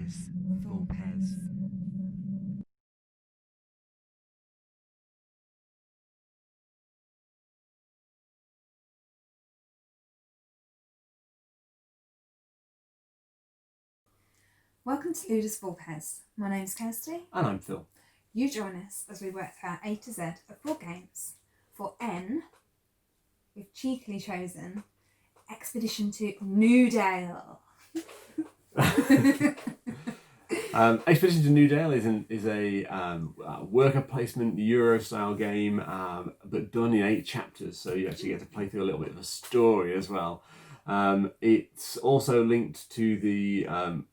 Ludus Vulpes. Welcome to Ludus Vulpes. My name's Kirsty. And I'm Phil. You join us as we work through our A to Z of board games. For N, we've cheekily chosen Expedition to Newdale. Expedition to Newdale is a worker placement Euro style game, but done in 8 chapters, so you actually get to play through a little bit of a story as well. It's also linked to the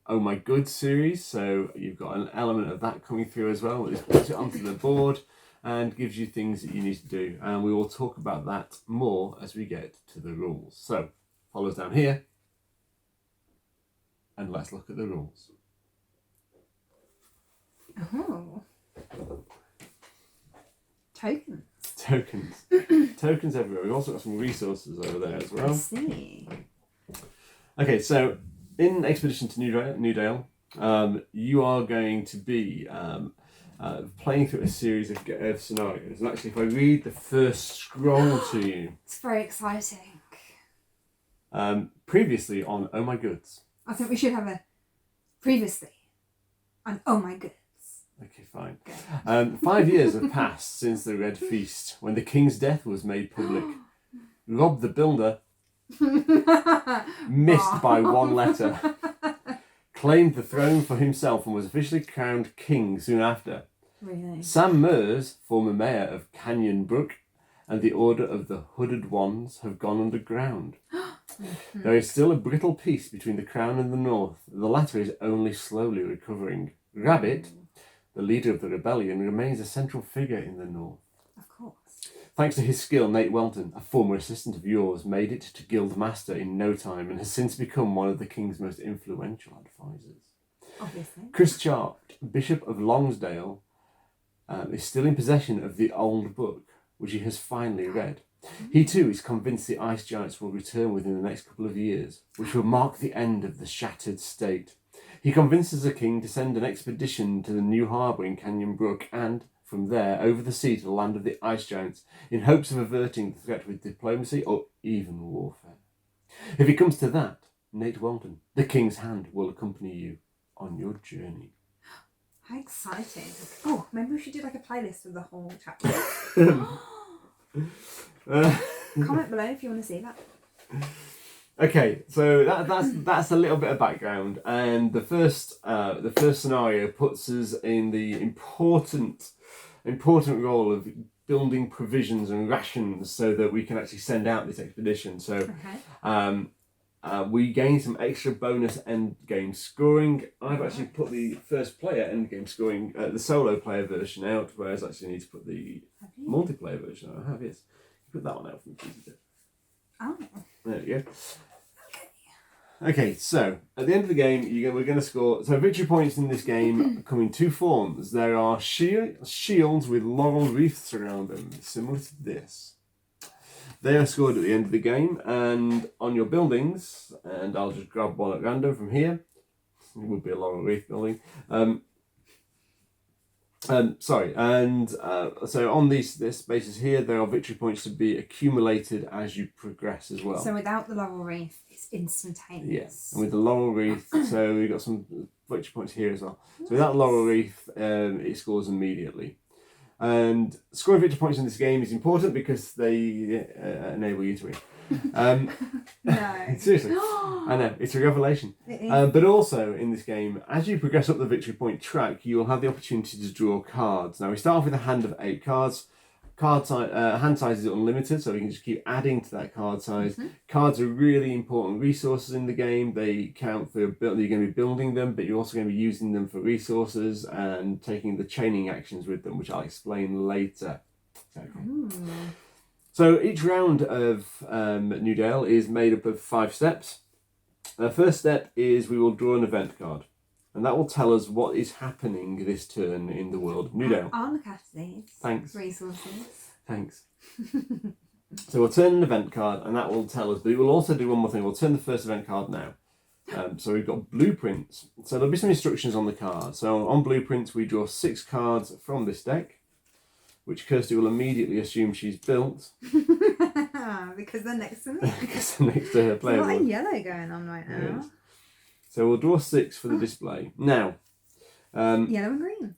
Oh My Goods series, so you've got an element of that coming through as well. It puts it onto the board and gives you things that you need to do, and we will talk about that more as we get to the rules. So follow us down here and let's look at the rules. Oh. Tokens. Tokens everywhere. We've also got some resources over there as well. I see. Okay, so in Expedition to Newdale, you are going to be playing through a series of scenarios. And actually, if I read the first scroll to you. It's very exciting. Previously on Oh My Goods. I think we should have a previously on Oh My Goods. Okay, fine. 5 years have passed since the Red Feast, when the king's death was made public. Rob the Builder, missed by 1 letter, claimed the throne for himself and was officially crowned king soon after. Really? Sam Mers, former mayor of Canyon Brook, and the Order of the Hooded Ones have gone underground. There is still a brittle peace between the crown and the north. The latter is only slowly recovering. Rabbit, the leader of the rebellion, remains a central figure in the north. Of course. Thanks to his skill, Nate Welton, a former assistant of yours, made it to Guild Master in no time and has since become one of the king's most influential advisors. Obviously. Chris Chart, Bishop of Longsdale, is still in possession of the old book, which he has finally read. He too is convinced the ice giants will return within the next couple of years, which will mark the end of the shattered state. He convinces the king to send an expedition to the new harbour in Canyon Brook and, from there, over the sea to the land of the ice giants, in hopes of averting the threat with diplomacy or even warfare. If it comes to that, Nate Walton, the king's hand, will accompany you on your journey. How exciting. Oh, maybe we should do like a playlist with the whole chapter. Comment below if you want to see that. Okay, so that's a little bit of background, and the first scenario puts us in the important role of building provisions and rations so that we can actually send out this expedition. So, we gain some extra bonus end game scoring. I've actually put the first player end game scoring, the solo player version out, whereas I actually need to put the multiplayer version out. I have, yes. Put that one out for me, please. Oh. There we go. Okay, so at the end of the game, we're going to score. So victory points in this game come in 2 forms. There are shields with laurel wreaths around them, similar to this. They are scored at the end of the game, and on your buildings, and I'll just grab one at random from here. It would be a laurel wreath building. So on this basis here, there are victory points to be accumulated as you progress as well. So without the laurel wreath, it's instantaneous. Yes, and with the laurel wreath, so we've got some victory points here as well. So without the laurel wreath, it scores immediately. And scoring victory points in this game is important because they enable you to win. No. Seriously, I know, it's a revelation. It is. But also in this game, as you progress up the victory point track, you will have the opportunity to draw cards. Now we start off with a hand of 8 cards. Hand size is unlimited, so we can just keep adding to that card size. Cards are really important resources in the game. They count for you're going to be building them, but you're also going to be using them for resources and taking the chaining actions with them, which I'll explain later. Okay. So each round of Newdale is made up of 5 steps. The first step is we will draw an event card, and that will tell us what is happening this turn in the world of Newdale. I'll look after these. Thanks. Resources. Thanks. So we'll turn an event card, and that will tell us, but it will also do one more thing. We'll turn the first event card now. So we've got blueprints. So there'll be some instructions on the card. So on blueprints, we draw 6 cards from this deck, which Kirsty will immediately assume she's built. Because they're next to me. Because they're next to her player There's a lot board. of yellow going on right now. Yes. So we'll draw 6 for the display. Now, Yellow and green.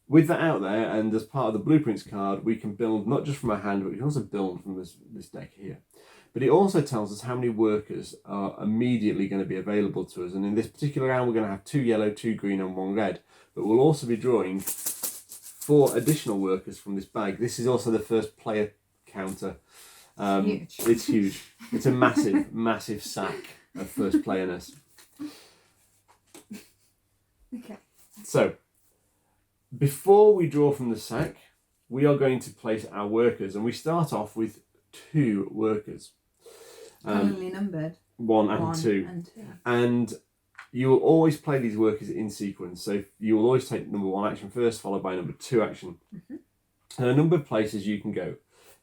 with that out there, and as part of the blueprints card, we can build not just from our hand, but we can also build from this deck here. But it also tells us how many workers are immediately going to be available to us. And in this particular round, we're going to have 2 yellow, 2 green, and 1 red. But we'll also be drawing 4 additional workers from this bag. This is also the first player counter. Huge. It's huge. It's a massive, massive sack of first playerness. Okay. So, before we draw from the sack, we are going to place our workers, and we start off with 2 workers. Commonly numbered. 1 and 2. And you will always play these workers in sequence. So you will always take number 1 action first, followed by number 2 action. And a number of places you can go.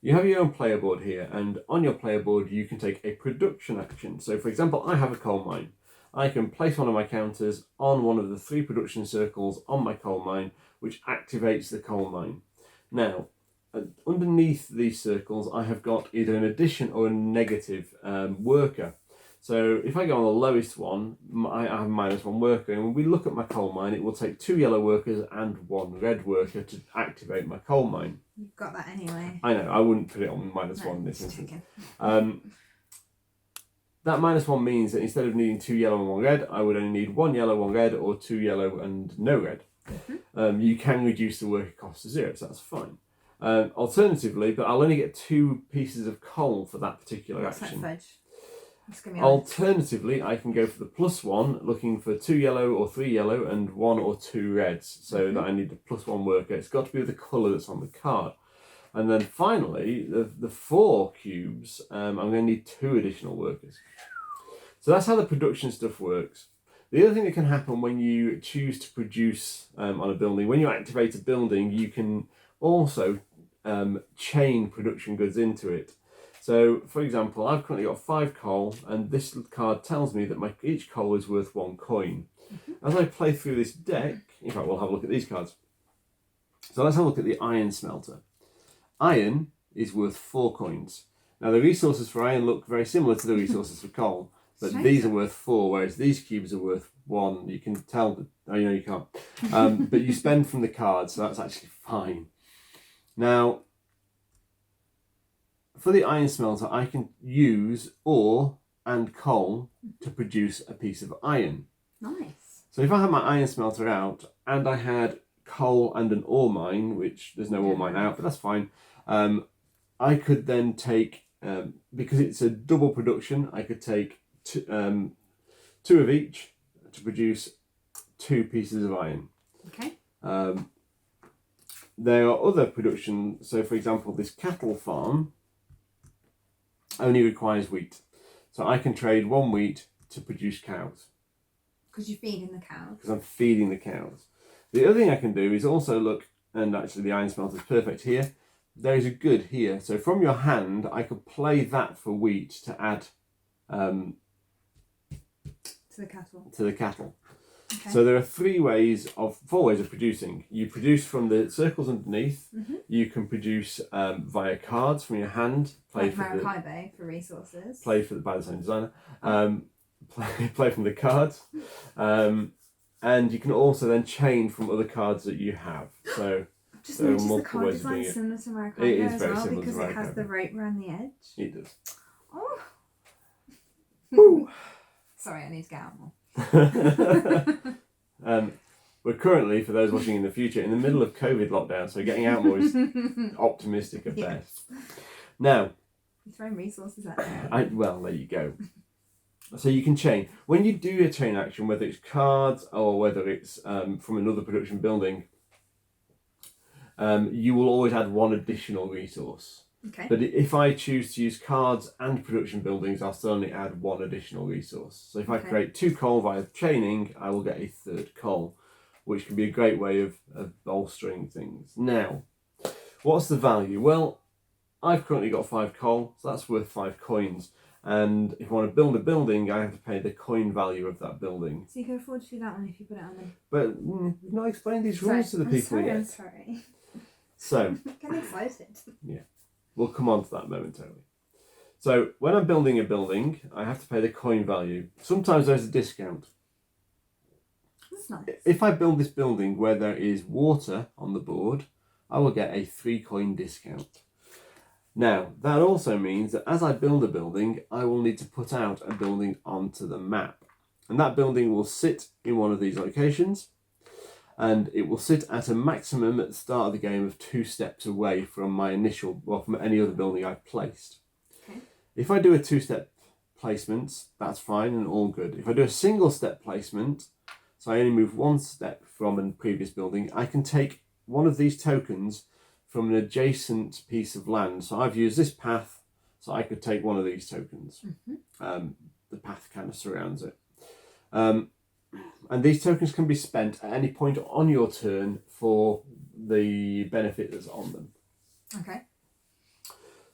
You have your own player board here, and on your player board you can take a production action. So for example, I have a coal mine. I can place one of my counters on one of the 3 production circles on my coal mine, which activates the coal mine. Now, underneath these circles, I have got either an addition or a negative worker. So if I go on the lowest one, I have -1 worker, and when we look at my coal mine, it will take 2 yellow workers and 1 red worker to activate my coal mine. You've got that anyway. I know, I wouldn't put it on -1 in this instance. That -1 means that instead of needing 2 yellow and 1 red, I would only need 1 yellow, 1 red, or 2 yellow and no red. You can reduce the worker cost to 0, so that's fine. Alternatively, but I'll only get 2 pieces of coal for that particular What's action. that fudge? It's gonna be honest. Alternatively, I can go for the +1, looking for 2 yellow or 3 yellow and 1 or 2 reds, so that I need the +1 worker. It's got to be with the colour that's on the card. And then finally, the 4 cubes, I'm going to need 2 additional workers. So that's how the production stuff works. The other thing that can happen when you choose to produce on a building, when you activate a building, you can also chain production goods into it. So, for example, I've currently got 5 coal, and this card tells me that each coal is worth 1 coin. As I play through this deck, in fact, we'll have a look at these cards. So let's have a look at the iron smelter. Iron is worth 4 coins. Now, the resources for iron look very similar to the resources for coal, but these are worth 4, whereas these cubes are worth 1. You can tell that, oh, you know, you can't. But you spend from the card, so that's actually fine. Now, for the iron smelter, I can use ore and coal to produce a piece of iron. Nice. So if I had my iron smelter out and I had coal and an ore mine, which there's no ore mine out, but that's fine, I could then take, because it's a double production, I could take 2 of each to produce 2 pieces of iron. Okay. There are other production, so for example, this cattle farm only requires wheat. So I can trade 1 wheat to produce cows. Because you're feeding the cows. Because I'm feeding the cows. The other thing I can do is also look, and actually the iron smelter is perfect here, there is a good here. So from your hand, I could play that for wheat to add To the cattle. to the cattle. Okay. So there are 4 ways of producing. You produce from the circles underneath. You can produce via cards from your hand. Like Maracaibo for resources. By the same designer. Play from the cards. And you can also then chain from other cards that you have. So Just there are noticed the multiple card ways of doing design it. similar to Maracaibo It is as very well, similar to because it has Maracaibo. the rope around the edge. It does. Oh. Woo! Sorry, I need to get out more. We're currently, for those watching in the future, in the middle of COVID lockdown, so getting out more is optimistic at best. Now, You're throwing resources at me. well, there you go. So you can chain. When you do a chain action, whether it's cards or whether it's from another production building, you will always add 1 additional resource. Okay. But if I choose to use cards and production buildings, I'll still only add 1 additional resource. So if I create 2 coal via chaining, I will get a 3rd coal, which can be a great way of bolstering things. Now, what's the value? Well, I've currently got 5 coal, so that's worth 5 coins. And if I want to build a building, I have to pay the coin value of that building. So you can afford to do that one if you put it on them. But we've not explained these rules to the people yet. I'm sorry. So, I'm getting excited. we'll come on to that momentarily. So, when I'm building a building, I have to pay the coin value. Sometimes there's a discount. That's nice. If I build this building where there is water on the board, I will get a 3 coin discount. Now, that also means that as I build a building, I will need to put out a building onto the map. And that building will sit in one of these locations, and it will sit at a maximum at the start of the game of 2 steps away from my initial, well, from any other building I've placed. Okay. If I do a 2-step placement, that's fine and all good. If I do a single step placement, so I only move 1 step from a previous building, I can take one of these tokens from an adjacent piece of land. So I've used this path, so I could take one of these tokens. The path kind of surrounds it. And these tokens can be spent at any point on your turn for the benefit that's on them. Okay.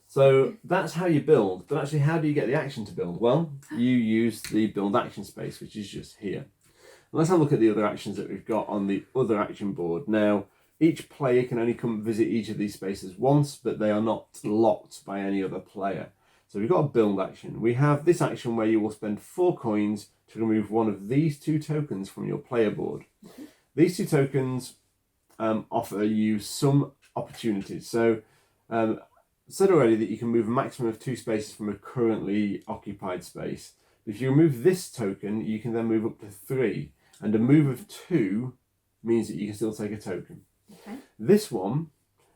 So that's how you build. But actually, how do you get the action to build? Well, you use the build action space, which is just here. And let's have a look at the other actions that we've got on the other action board. Now, each player can only come visit each of these spaces once, but they are not locked by any other player. So we've got a build action. We have this action where you will spend 4 coins to remove one of these 2 tokens from your player board. These 2 tokens offer you some opportunities. So said already that you can move a maximum of 2 spaces from a currently occupied space. If you remove this token, you can then move up to 3. And a move of 2 means that you can still take a token. Okay. This one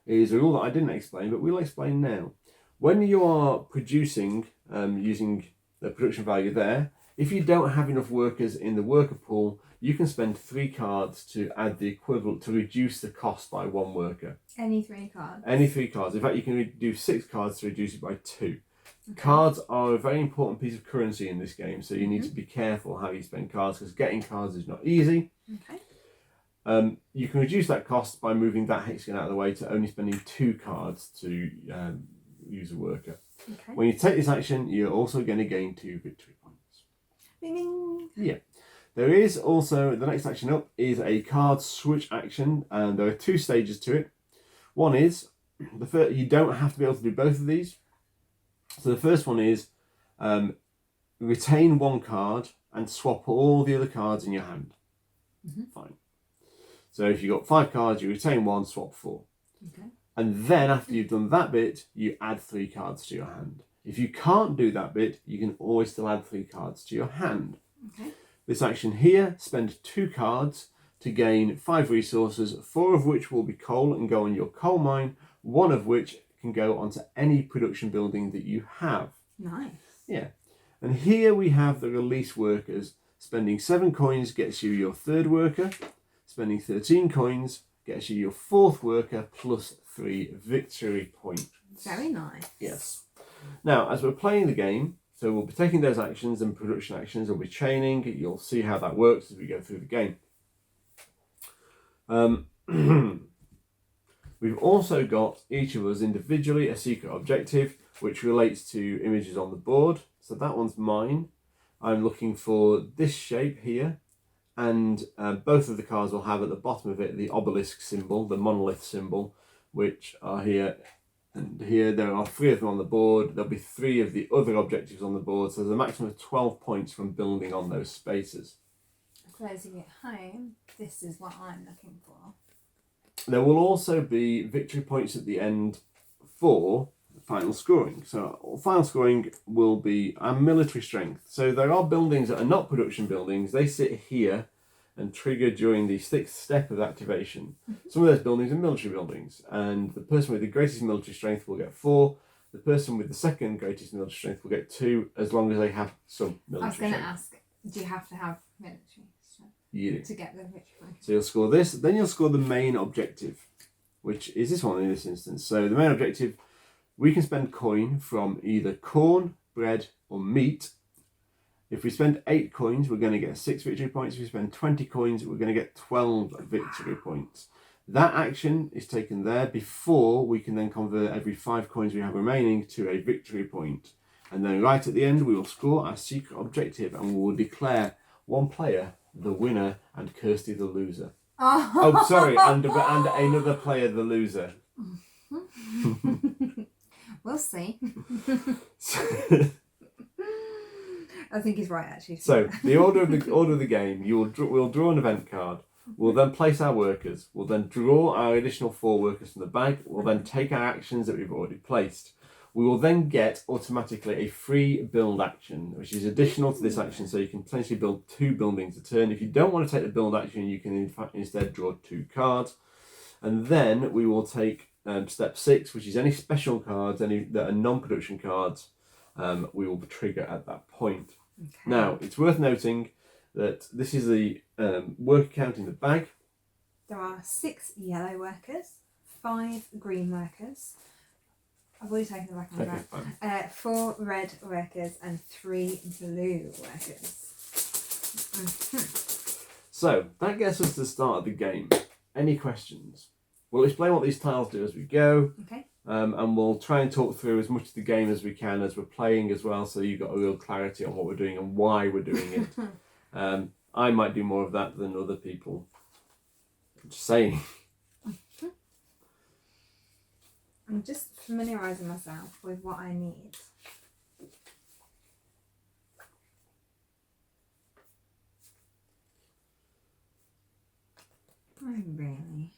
is a rule that I didn't explain, but we'll explain now. When you are producing, using the production value there, if you don't have enough workers in the worker pool, you can spend 3 cards to add the equivalent to reduce the cost by 1 worker. Any 3 cards? Any 3 cards. In fact, you can do 6 cards to reduce it by 2. Okay. Cards are a very important piece of currency in this game, so you need to be careful how you spend cards, because getting cards is not easy. Okay. You can reduce that cost by moving that hexagon out of the way to only spending 2 cards to use a worker. Okay. When you take this action, you're also going to gain 2 victory points. Bing, bing. Yeah. There is also, the next action up is a card switch action, and there are 2 stages to it. One is, you don't have to be able to do both of these. So the first one is retain 1 card and swap all the other cards in your hand. Fine. So if you've got 5 cards, you retain 1, swap 4. Okay. And then after you've done that bit, you add 3 cards to your hand. If you can't do that bit, you can always still add 3 cards to your hand. Okay. This action here, spend 2 cards to gain 5 resources, 4 of which will be coal and go on your coal mine, 1 of which can go onto any production building that you have. Nice. Yeah. And here we have the release workers. Spending 7 coins gets you your 3rd worker. Spending 13 coins gets you your 4th worker plus 3 victory points. Very nice. Yes. Now, as we're playing the game, so we'll be taking those actions and production actions, we'll be chaining. You'll see how that works as we go through the game. We've also got each of us individually a secret objective, which relates to images on the board. So that one's mine. I'm looking for this shape here, and both of the cards will have at the bottom of it the obelisk symbol, the monolith symbol, which are here. And here there are 3 of them on the board. There'll be 3 of the other objectives on the board. So there's a maximum of 12 points from building on those spaces. For those of you at home, this is what I'm looking for. There will also be victory points at the end for final scoring. So final scoring will be our military strength. So there are buildings that are not production buildings. They sit here and trigger during the 6th step of activation. Some of those buildings are military buildings, and the person with the greatest military strength will get 4. The person with the 2nd greatest military strength will get 2, as long as they have some military strength. I was going to ask, do you have to have military strength to get the victory point? So you'll score this, then you'll score the main objective, which is this one in this instance. So the main objective, we can spend coin from either corn, bread, or meat. If we spend 8 coins, we're going to get 6 victory points. If we spend 20 coins, we're going to get 12 victory points. That action is taken there before we can then convert every 5 coins we have remaining to a victory point. And then right at the end, we will score our secret objective and we will declare one player the winner and Kirsty the loser. Oh, sorry, and another player the loser. We'll see. I think he's right, actually. So the order of the game: we'll draw an event card. We'll then place our workers. We'll then draw our additional 4 workers from the bag. We'll then take our actions that we've already placed. We will then get automatically a free build action, which is additional to this action, so you can potentially build 2 buildings a turn. If you don't want to take the build action, you can in fact instead draw 2 cards. And then we will take step 6, which is any special cards, any that are non-production cards, we will trigger at that point. Okay. Now, it's worth noting that this is the worker count in the bag. There are 6 yellow workers, 5 green workers. I've already taken the back on that. 4 red workers and 3 blue workers. So that gets us to the start of the game. Any questions? We'll explain what these tiles do as we go. Okay. And we'll try and talk through as much of the game as we can as we're playing as well, so you've got a real clarity on what we're doing and why we're doing it. I might do more of that than other people. I'm just saying. I'm just familiarising myself with what I need. Oh, really?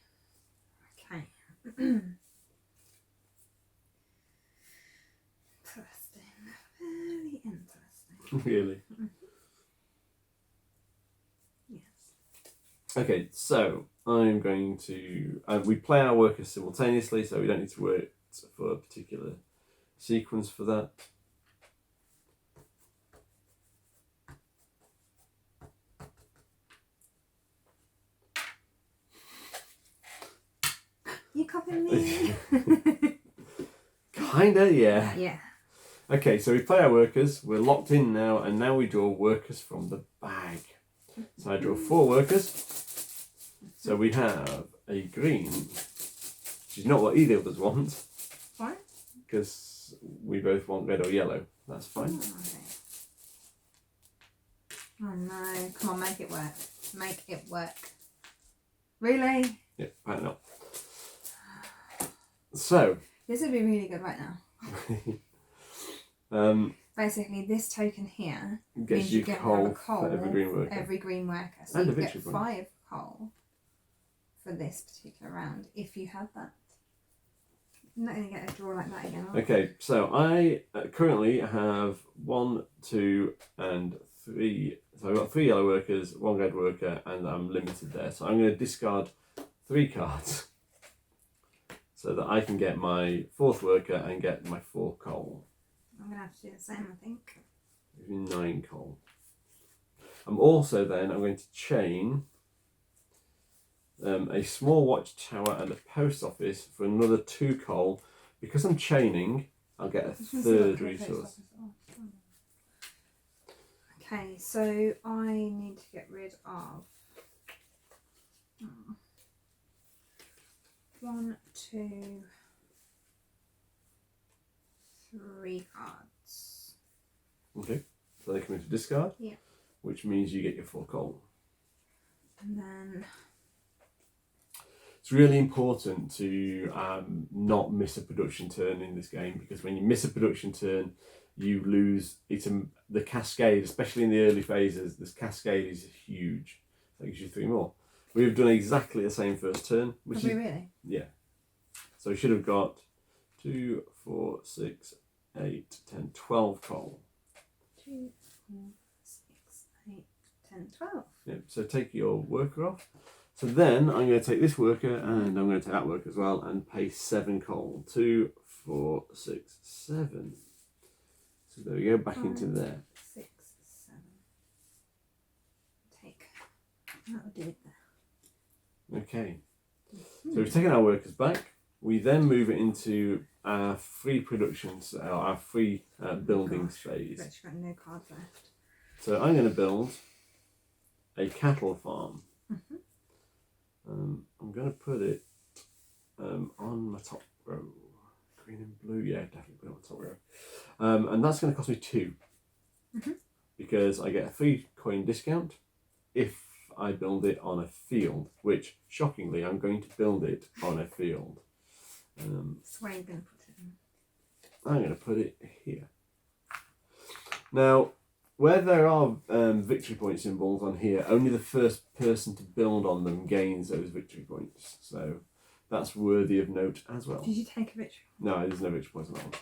Okay. Interesting. Very interesting. Really? Yes. Okay, so I'm going to... we play our workers simultaneously, so we don't need to wait for a particular sequence for that. You copying me? Kinda, yeah. Yeah. Okay, so we play our workers, we're locked in now, and now we draw workers from the bag. So I draw 4 workers. So we have a green, which is not what either of us want. Why? Because we both want red or yellow. That's fine. Oh, okay. Oh no, come on, make it work. Make it work. Really? Yeah, apparently not. So. This would be really good right now. Basically, this token here means you get coal a coal for every green worker. So and you get point. 5 coal for this particular round if you have that. I'm not going to get a draw like that again. Okay, so I currently have 1, 2, and 3. So I've got 3 yellow workers, 1 red worker, and I'm limited there. So I'm going to discard 3 cards so that I can get my 4th worker and get my 4 coal. I'm going to have to do the same, I think. 9 coal. I'm going to chain a small watchtower and a post office for another 2 coal. Because I'm chaining, I'll get a 3rd resource. Okay, so I need to get rid of 1, 2, 3 cards. Okay, so they come into discard. Yeah. Which means you get your 4 coal. And then it's really important to not miss a production turn in this game, because when you miss a production turn, you lose. The cascade, especially in the early phases. This cascade is huge. That gives you 3 more. We've done exactly the same first turn. Have we really? Yeah. So we should have got 2, 4, 6, 8, 10, 12 coal. 2, 4, 6, 8, 10, 12. Yeah. So take your worker off. So then I'm going to take this worker and I'm going to take that worker as well and pay 7 coal. 2, 4, 6, 7. So there we go, back 5, into there. 6, 7. Take. That'll do it there. Okay. So we've taken our workers back. We then move it into our free productions, our free buildings phase. I've actually got no cards left. So I'm going to build a cattle farm. I'm going to put it on my top row. Green and blue, yeah, definitely put it on the top row. And that's going to cost me 2. Mhm. Because I get a 3 coin discount if I build it on a field, which, shockingly, I'm going to build it on a field. So where are you going to put it in? I'm going to put it here. Now, where there are victory point symbols on here, only the first person to build on them gains those victory points. So that's worthy of note as well. Did you take a victory? No, there's no victory points on that one.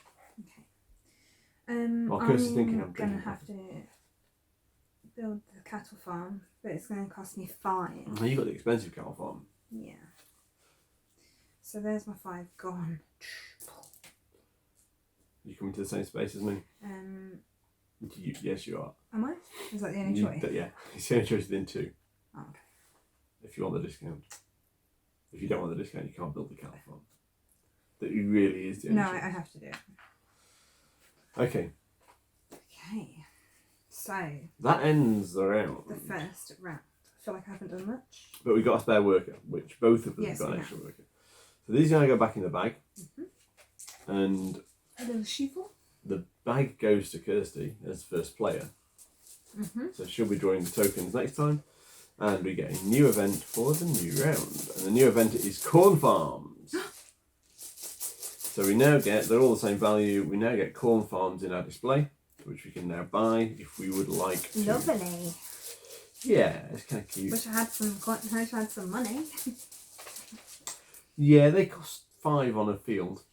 Okay. Well, Kirsty's thinking I'm going to drinking have to build the cattle farm, but it's going to cost me 5. Oh, you got the expensive cattle farm. Yeah. So there's my 5 gone. You coming to the same space as me? Yes, you are. Am I? Is that the only choice? Yeah, it's the only choice within 2. Oh, okay. If you want the discount. If you don't want the discount, you can't build the cattle farm. That really is the only No, choice. I have to do it. Okay. Okay. So That ends the round. the first round. I feel like I haven't done much. But we got a spare worker, which both of them Yes, got an we extra worker. So these are going to go back in the bag. Mm-hmm. And A little shovel. the bag goes to Kirsty as first player. Mm-hmm. So she'll be drawing the tokens next time. And we get a new event for the new round. And the new event is corn farms. So we now get, they're all the same value, we now get corn farms in our display, which we can now buy if we would like to. Lovely. Yeah, it's kind of cute. Wish I had some money. Yeah, they cost 5 on a field.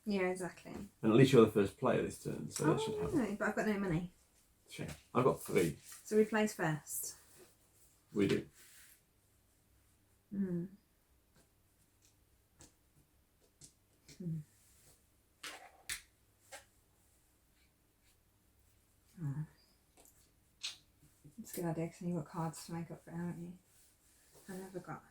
Yeah, exactly. And at least you're the first player this turn, so that should help. No, but I've got no money. Shame. I've got 3. So we place first. We do. Hmm. Oh. It's a good idea because you've got cards to make up for it, haven't you? I never got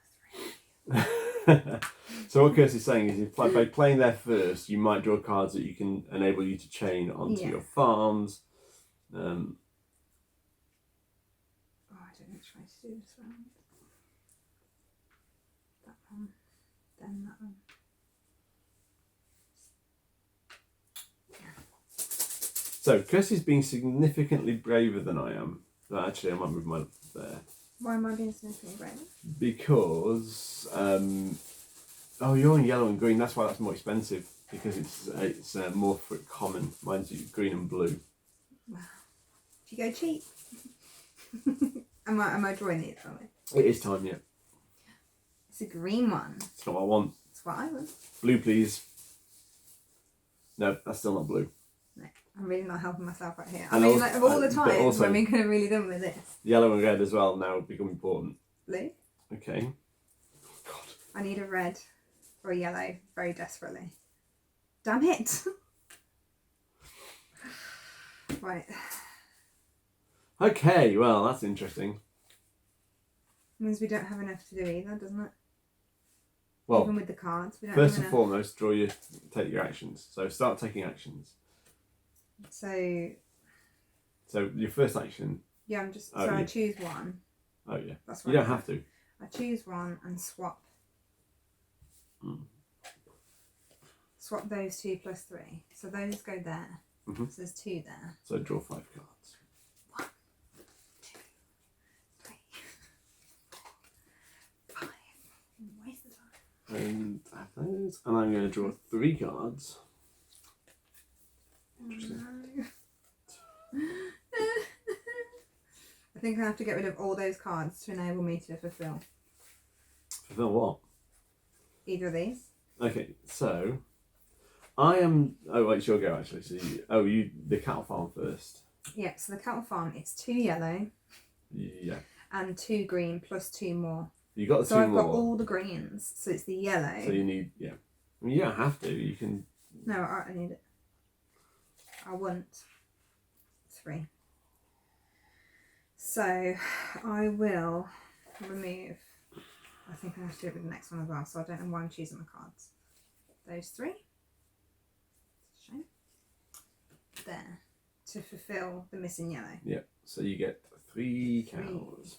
a 3. So what Kirsty's saying is, if by playing there first, you might draw cards that you can enable you to chain onto your farms. Oh, I don't know which way to do this round. That one, then that one. So Kirsty's being significantly braver than I am. But actually, I might move mine up there. Why am I being significantly brave? Because oh, you're on yellow and green. That's why that's more expensive, because it's more for common. Mine's green and blue. Wow. If you go cheap. am I drawing these, are we? It is time, yeah. It's a green one. It's not what I want. That's what I want. Blue, please. No, that's still not blue. No, I'm really not helping myself out here. And I mean, also- like, of all the but times also- when we could have really done with this. Yellow and red as well now become important. Blue. Okay. God. I need a red or a yellow very desperately. Damn it. Right. Okay, well, that's interesting. Means we don't have enough to do either, doesn't it? Well, Even with the cards, we don't first have and enough. foremost, take your actions. So start taking actions. So So your first action. yeah, I'm just Oh, so I yeah. choose one. Oh yeah. That's You right. don't have to. I choose one and swap. Swap those 2 plus 3. So those go there. Mhm. So there's 2 there. So draw 5 cards. 1, 2, 3, 4, 5. Waste the time. And have those. And I'm going to draw 3 cards. Interesting. No. I think I have to get rid of all those cards to enable me to fulfill Fulfill what? either of these. Okay, so I am. Oh wait, it's your go actually. So you the cattle farm first. Yeah, so the cattle farm, it's 2 yellow Yeah. and 2 green plus 2 more. You got the So 2 I've more. got all the greens. So it's the yellow. So you need I mean, you don't have to. You can. No, I need it. I want 3. So I will remove. I think I have to do it with the next one as well. So I don't know why I'm choosing my cards. Those 3. Shame. There. To fulfill the missing yellow. Yeah. So you get 3 cows.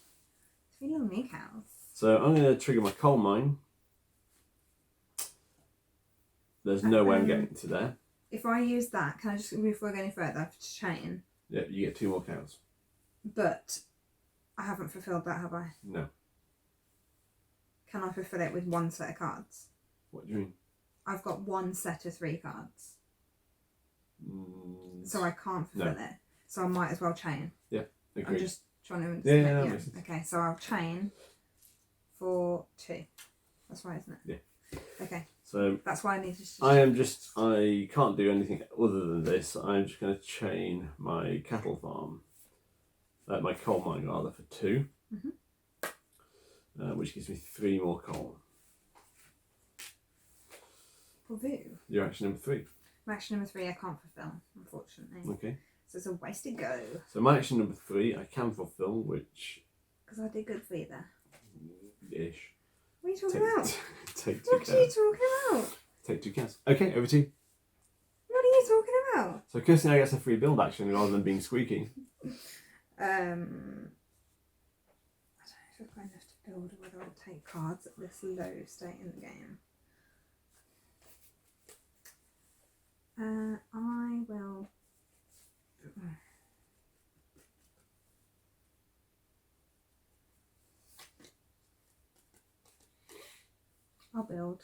3 little new cows. So I'm going to trigger my coal mine. There's no way I'm getting to there. if I use that, can I just, before I go any further, I have to chain? Yeah, you get 2 more cows. But I haven't fulfilled that, have I? No. Can I fulfill it with 1 set of cards? What do you mean? I've got 1 set of 3 cards. So I can't fulfill it. So I might as well chain. Yeah, agreed. I'm just trying to understand. Yeah. Okay, so I'll chain for 2. That's right, isn't it? Yeah. Okay. So that's why I need to. I can't do anything other than this. I'm just going to chain my cattle farm, my coal mine rather, for 2, which gives me 3 more coal. Your action number 3. My action number 3 I can't fulfill, unfortunately. Okay. So it's a waste to go. So my action number 3 I can fulfill, which. Because I did good for you there. Ish. What are you talking about? Take 2 What cows. are you talking about? Take 2 cows. Okay, over to you. What are you talking about? So Kirsty now gets a free build action rather than being squeaky. I don't know if I've got enough to build or whether I'll take cards at this low state in the game. I will. I'll build.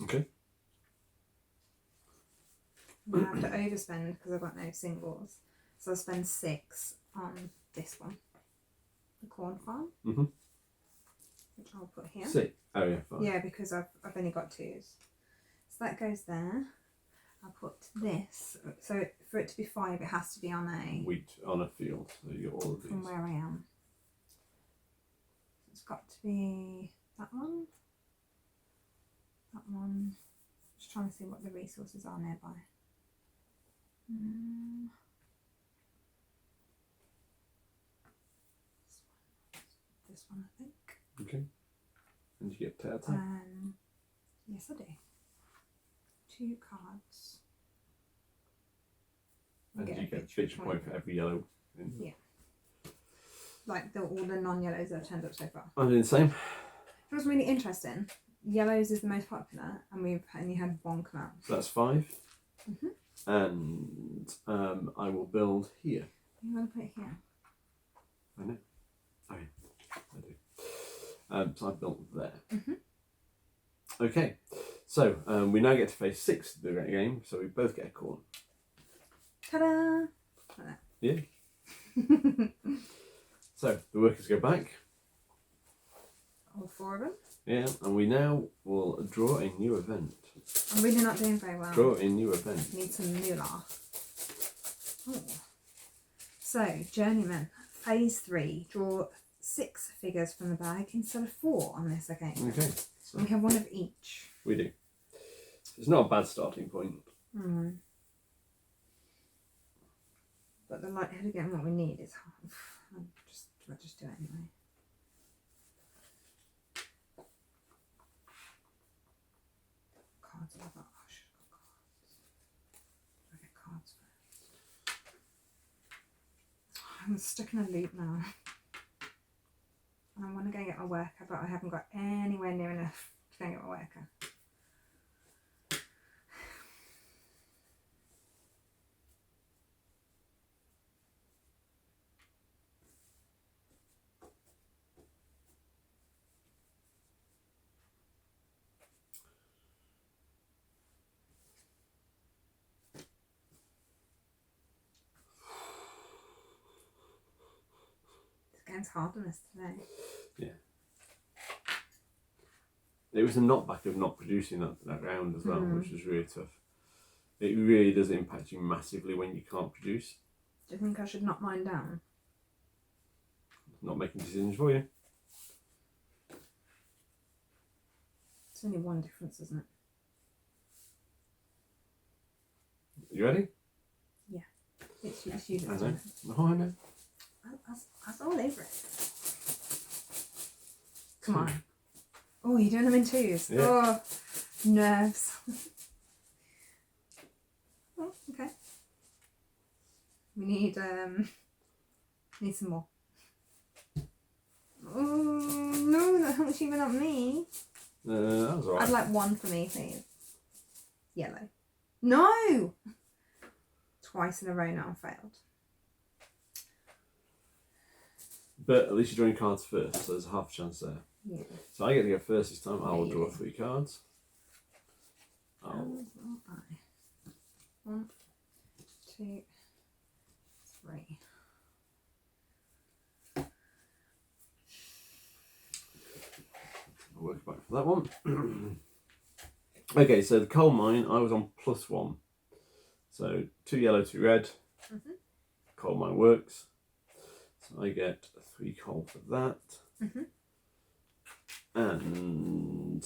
Okay. I have to overspend because I've got no singles. So I'll spend 6 on this one. The corn farm. Which I'll put here. 6. Oh yeah, fine. Yeah, because I've only got 2s. So that goes there. I'll put this. So for it to be 5, it has to be on a wheat on a field. So you got all of these. from where I am. It's got to be that one. That one. Just trying to see what the resources are nearby. This one, I think. Okay. And you get to attack. Yes, I do. 2 cards. And you get a victory point for every yellow. Yeah. Like all the non-yellows that have turned up so far. I'm doing the same. It was really interesting. Yellows is the most popular, and we've only had 1 come out. So that's 5. And I will build here. You want to put it here? I know. Oh yeah, I do. So I've built there. Okay. So we now get to phase 6 of the game. So we both get a corn. Ta-da! Like that. Yeah. So the workers go back. All 4 of them. Yeah, and we now will draw a new event. I'm really not doing very well. Draw a new event. Need some moolah. Oh. So, Journeyman, phase 3. Draw 6 figures from the bag instead of 4 on this occasion. Okay. So we have 1 of each. we do. It's not a bad starting point. But the likelihood of getting what we need is I'll just do it anyway. Cards. I should have got cards. I get cards first. I'm stuck in a loop now. I want to go get my worker, but I haven't got anywhere near enough to go get my worker. Game's hard on us today. Yeah. It was a knockback of not producing that round as well, which was really tough. It really does impact you massively when you can't produce. Do you think I should knock mine down? Not making decisions for you. It's only 1 difference, isn't it? You ready? Yeah. It's usually I know. Oh, I know. I was all over it. Come on. Oh, you're doing them in 2s. Yeah. Oh, nerves. Oh, okay. We need some more. Oh no, that helps even not me. That was alright. I'd like 1 for me, please. Yellow. No! twice in a row now failed. But at least you're drawing cards first, so there's a half chance there. Yeah. So I get to go first this time. I will draw 3 cards. One, two, three. I'll work back for that one. Okay, so the coal mine, I was on +1. So 2 yellow, 2 red. Coal mine works. So I get 3 coal for that. And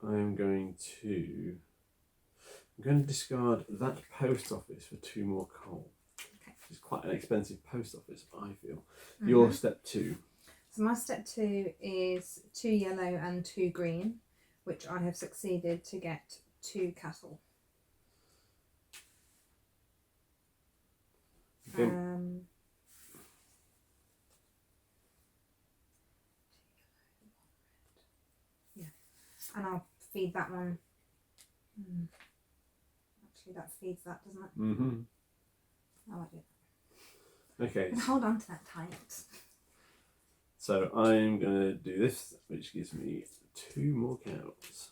I'm going to discard that post office for 2 more coal. Okay. It's quite an expensive post office, I feel. Your step 2. So my step 2 is 2 yellow and 2 green, which I have succeeded to get 2 cattle. Okay. Yeah, and I'll feed that one. Actually, that feeds that, doesn't it? Oh, I do. Okay. Hold on to that tight. So I'm going to do this, which gives me 2 more cows.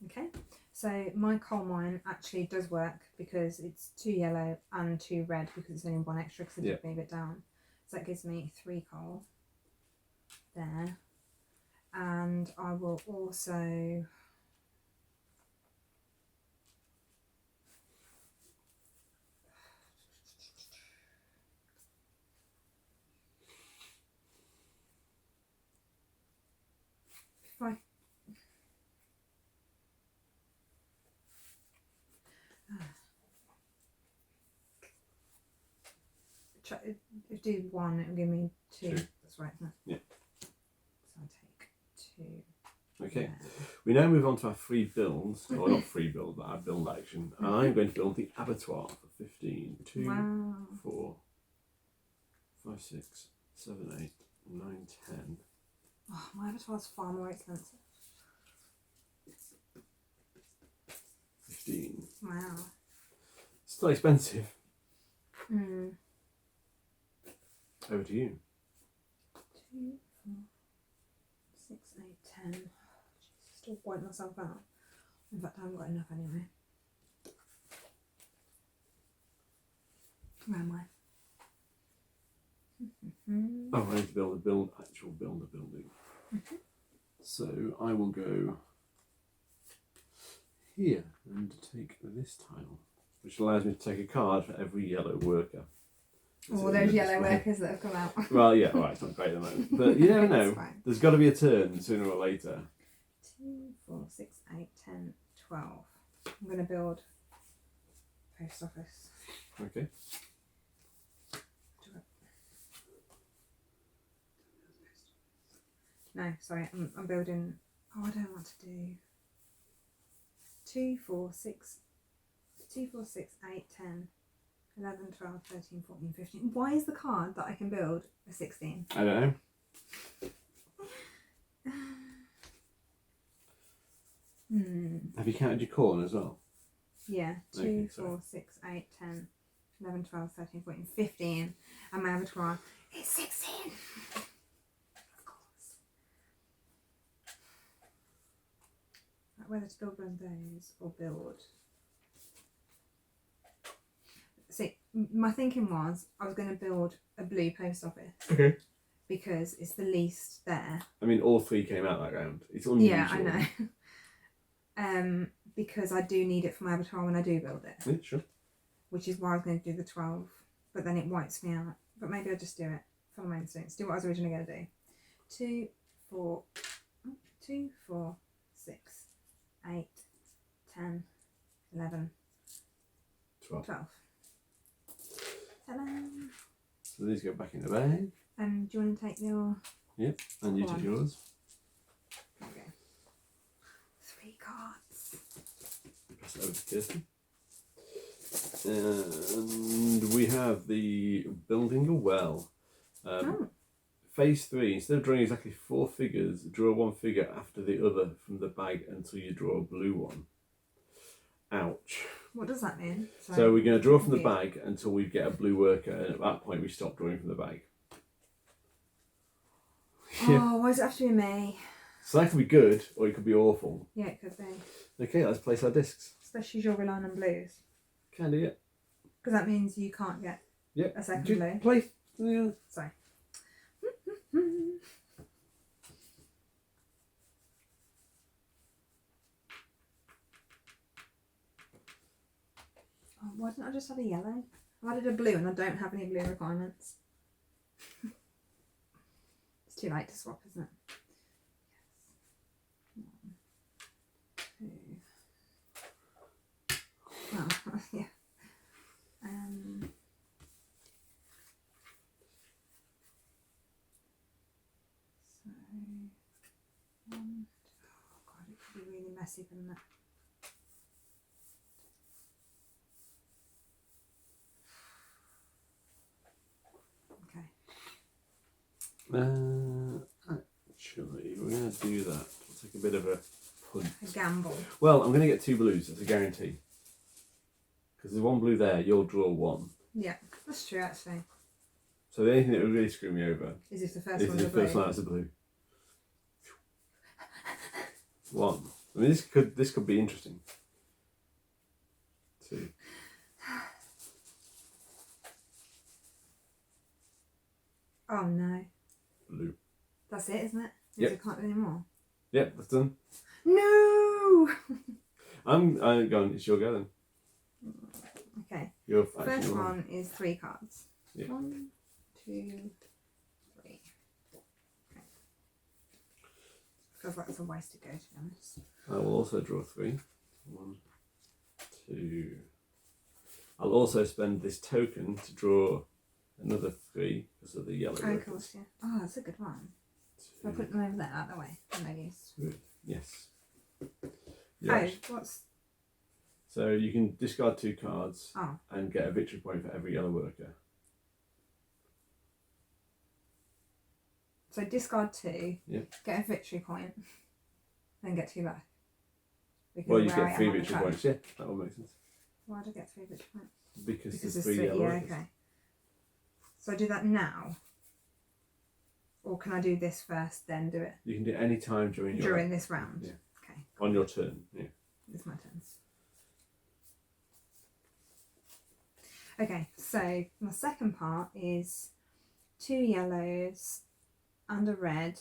Okay, so my coal mine actually does work because it's 2 yellow and 2 red because it's only 1 extra because I did move it down. So that gives me 3 coal there. And I will also if I do 1, it'll give me 2. That's right, isn't it? Yeah. So I'll take 2. Okay. We now move on to our free builds, or not free build, but our build action. And I'm going to build the abattoir for 15. 2, 4, 5, 6, 7, 8, 9, 10. Oh, my abattoir's far more expensive. 15. Wow. Still expensive. Over to you. 2, 4, 6, 8, 10. Jesus, still wipe myself out. In fact, I haven't got enough anyway. Where am I? Oh, I need to build a building. So I will go here and take this tile, which allows me to take a card for every yellow worker. All those yellow workers that have come out. Well, yeah, alright, it's not great at the moment. But you never know. There's got to be a turn sooner or later. 2, 4, 6, 8, 10, 12. I'm going to build post office. Okay. No, sorry, I'm building. Oh, I don't want to do 2, 4, 6, 8, 10, 11, 12, 13, 14, 15. Why is the card that I can build a 16? I don't know. Have you counted your corn as well? Yeah, 2, 4, 6, 8, 10, 11, 12, 13, 14, 15. And my abattoir is 16. Of course. Like whether to build one of those or build. See, my thinking was I was going to build a blue post office. Okay. Because it's the least there. I mean, all 3 came out that round. It's unusual. Yeah, I know. Because I do need it for my abattoir when I do build it. Yeah, sure. Which is why I was going to do the 12, but then it wipes me out. But maybe I'll just do it. Follow my instincts. Do what I was originally going to do. 2, 4, 6, 8, 10, 11, 12. Ta-da! So these go back in the bag. Do you want to take your... Yep, and you take yours. Okay. 3 cards. Pass it over to Kirsten. And we have the building a well. phase 3, instead of drawing exactly 4 figures, draw 1 figure after the other from the bag until you draw a blue one. Ouch. What does that mean? Sorry, So we're going to draw from the confused. bag until we get a blue worker, and at that point we stop drawing from the bag. Oh, why does it have to be me? So that could be good, or it could be awful. Yeah, it could be. Okay, let's place our discs. Especially as you're relying on blues. Can do, yeah. Because that means you can't get a second blue. Place. Yeah. Sorry. Oh, why didn't I just have a yellow? I added a blue and I don't have any blue requirements. It's too late to swap, isn't it? Yes. 1, 2. Oh, yeah. So, 1, 2. Oh god, it could be really messy, couldn't it? Actually, we're going to do that. We'll take a bit of a punt. A gamble. Well, I'm going to get 2 blues, that's a guarantee. Because there's 1 blue there, you'll draw 1. Yeah, that's true actually. So the only thing that would really screw me over is if the first is one's the a blue. first one that's a blue. 1. I mean, this could be interesting. 2. Oh no. Blue. That's it, isn't it? Yep. I can't do any more. Yep, that's done. No! I'm going, it's your go then. Okay. Your First one is 3 cards. Yeah. 1, 2, 3. Okay. Feels like it's a waste to go, to be honest. I will also draw 3. 1, 2. I'll also spend this token to draw another 3 because of the yellow. Oh, of course, yeah. Oh, that's a good one. So I'll put them over there, out of the way. No use. Yes. Oh, what's... So you can discard 2 cards Oh. and get a victory point for every yellow worker. So discard 2, Yep. get a victory point, then get 2 back. Because Well, you where I get am 3 on the victory track. points. Yeah, that will make sense. Why do I get 3 victory points? Because Because there's there's 3 yellow yeah, workers. okay. So I do that now? Or can I do this first, then do it You can do it any time during your this round? Yeah. Okay. on your turn. Yeah. It's my turn. Okay, so my second part is 2 yellows and a red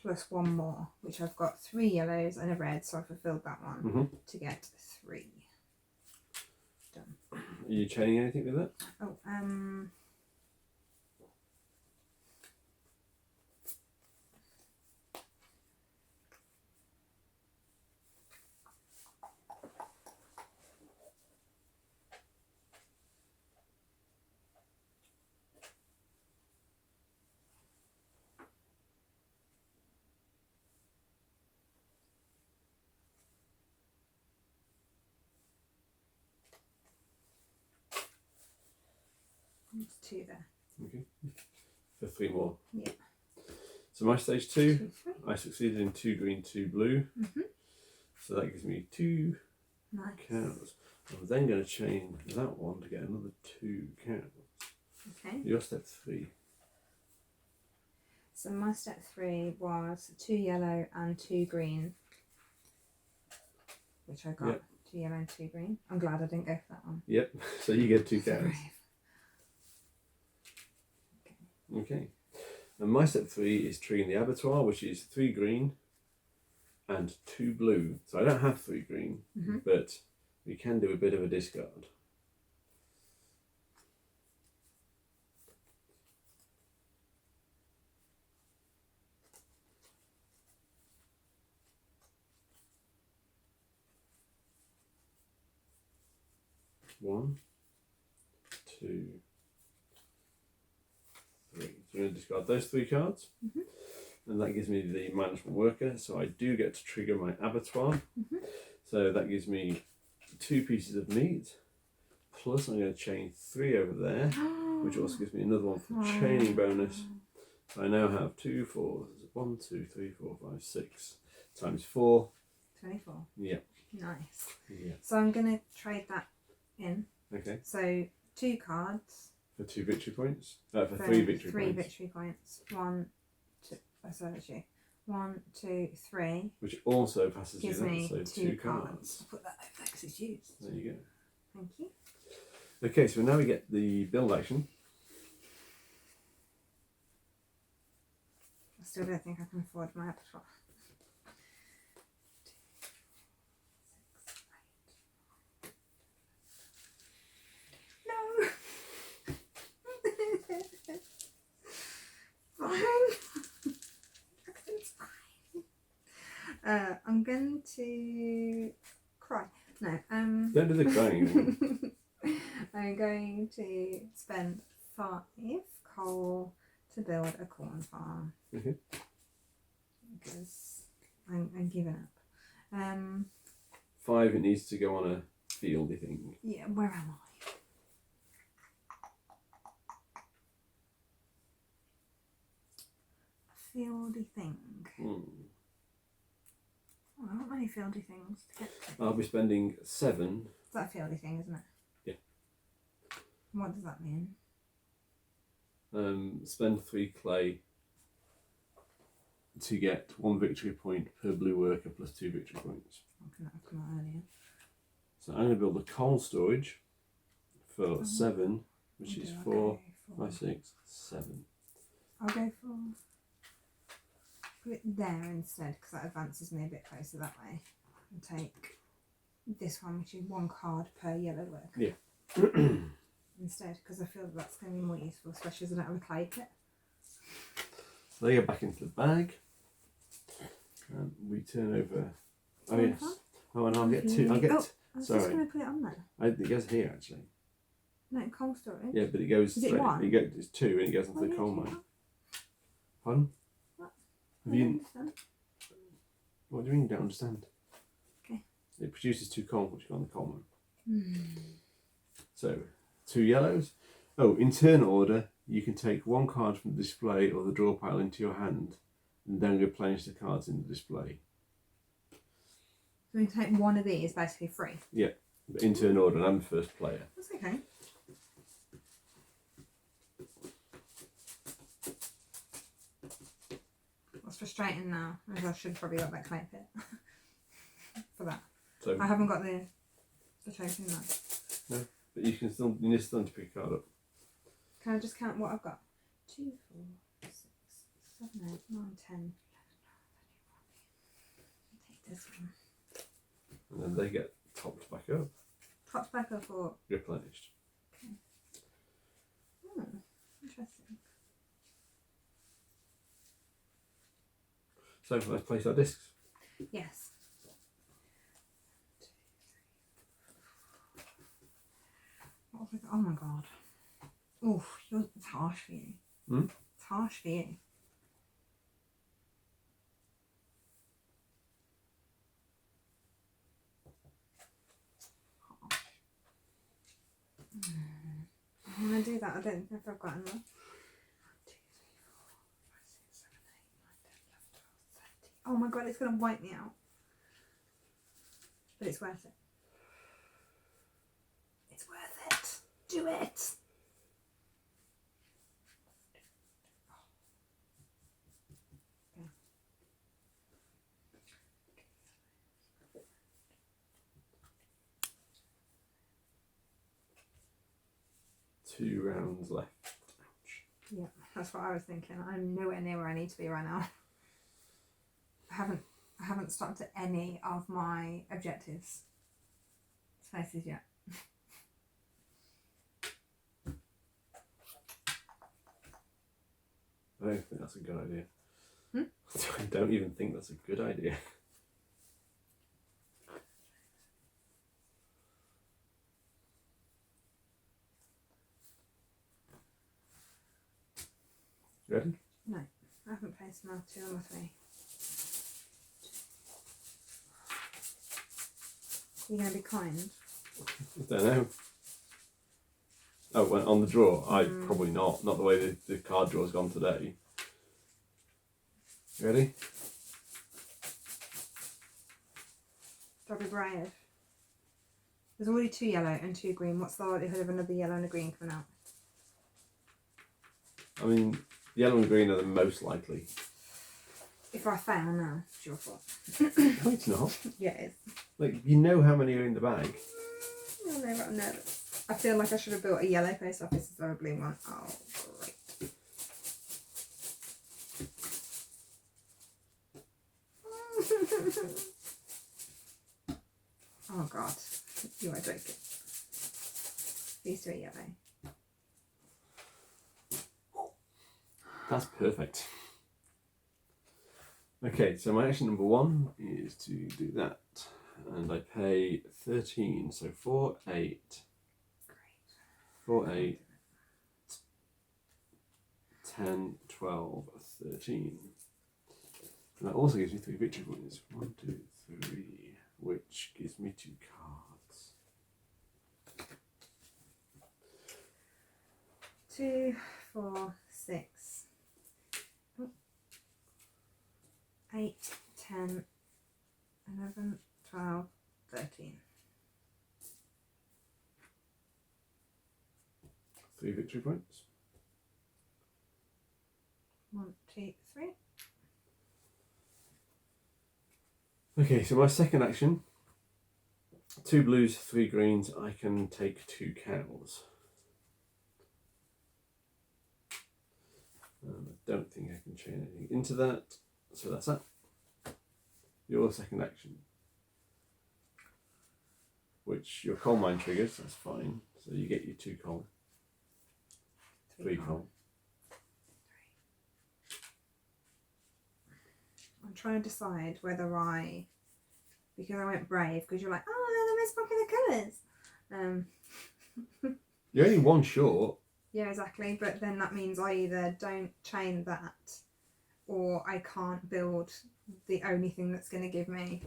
plus 1 more, which I've got 3 yellows and a red, so I fulfilled that one to get 3. Done. Are you chaining anything with that? Oh, there's 2 there. Okay. For 3 more. Yeah. So my stage 2, 2, 3. I succeeded in 2 green, 2 blue. So that gives me 2 Nice. cows. I'm then going to chain that one to get another 2 cows. Okay. Your step 3. So my step 3 was 2 yellow and 2 green, which I got. Yep. 2 yellow and 2 green. I'm glad I didn't go for that one. Yep. So you get 2 So cows. brave. Okay. And my step 3 is triggering the abattoir, which is 3 green and 2 blue. So I don't have 3 green, but we can do a bit of a discard. One, 2, 3. So I'm going to discard those 3 cards. And that gives me the management worker. So I do get to trigger my abattoir. So that gives me 2 pieces of meat. Plus I'm going to chain 3 over there, which also gives me another one for chaining bonus. So I now have 2 4s. 1, 2, 3, 4, 5, 6 times 4. 24. Yeah. Nice. Yeah. So I'm going to trade that in. Okay. So 2 cards. For 2 victory points? For 3 victory three points. victory points. 1, 2, so that's you. 1, 2, 3. Which also passes Gives you that, me so 2 2 cards. cards. I'll put that over there because it's used. There you go. Thank you. Okay, so now we get the build action. I still don't think I can afford my abattoir. No! Fine. It's fine. I'm going to cry. No, Don't do the crying. I'm going to spend 5 coal to build a corn farm. Okay. Because I'm giving up. 5, it needs to go on a fieldy thing. Yeah, where am I? A fieldy thing. Hmm. Oh, I want many fieldy things to get to. I'll be spending 7. Is that a fieldy thing, isn't it? Yeah. What does that mean? Spend 3 clay to get 1 victory point per blue worker plus 2 victory points. I couldn't have come out earlier. So I'm going to build a coal storage for 7, which What is do I 4, go for? 5, 6, 7. I'll go for... Put it there instead because that advances me a bit closer that way. And take this one, which is 1 card per yellow worker. Yeah. Instead, because I feel that that's going to be more useful, especially as I don't have a clay pit. So they go back into the bag. We turn over. Oh yes. Oh, and I'll get 2. I'll get. Oh, I was sorry. just going to put it on there. It goes here actually. No, coal storage. Yeah, but it goes. Is it straight- 1? It's 2 and it goes into the coal mine. Pardon? What? Have I you? don't understand. What do you mean you don't understand? Okay. It produces 2 coal, which go on the coal mine. Hmm. So 2 yellows. Oh, in turn order, you can take 1 card from the display or the draw pile into your hand, and then replenish the cards in the display. So we can take one of these, basically free. Yeah, in turn order, and I'm the first player. That's okay. What's frustrating now is I should probably got that clay pit for that. So, I haven't got the token now. but you can still need to pick a card up. Can I just count what I've got? 2, 4, 6, 7, 8, 9, 10, 11, 12, 13, 14. Take this one. And then they get topped back up, Popped back up or... replenished. Okay. Hmm, interesting. So let's place our discs. Yes. What have we got? Oh my god. Oof, it's harsh for you. Hmm? It's harsh for you. I'm going to do that. I don't know if I've got enough. 1, 2, 3, 4, 5, 6, 7, 8, 9, 10, 11, 12, 13. Oh my god, it's going to wipe me out. But it's worth it. It's worth it. Do it. Okay. 2 rounds left. Yeah, that's what I was thinking. I'm nowhere near where I need to be right now. I haven't stopped at any of my objectives spaces yet. I don't think that's a good idea. Hmm? I don't even think that's a good idea. Ready? No, I haven't placed my 2 or my 3. You're going to be kind. I don't know. Oh, well, on the draw? Probably not. Not the way the card draw's gone today. Ready? That'd be brave. There's already 2 yellow and 2 green. What's the likelihood of another yellow and a green coming out? I mean, yellow and green are the most likely. If I fail now, it's your fault. No, it's not. Yeah, it is. Like, you know how many are in the bag. I know, but I'm nervous. I feel like I should have built a yellow post office instead of a blue one. Oh, great. Oh god, you are joking. These 2 are yellow. That's perfect. Okay, so my action number 1 is to do that. And I pay 13, so 4, 8. Great. 4, 8, 10, 12, 13. And that also gives me 3 victory points. 1, 2, 3, which gives me 2 cards. 2, 4, 6, 8, 10, 11, 12, 13. 3 victory points. 1, 2, 3. Okay, so my second action, 2 blues, 3 greens, I can take 2 cows. I don't think I can chain anything into that, so that's that. Your second action, which your coal mine triggers, that's fine. So you get your 2 coal, 3 coal. I'm trying to decide whether because I went brave, because you're like, oh, they're the most popular colours. You're only 1 short. Yeah, exactly. But then that means I either don't chain that, or I can't build the only thing that's going to give me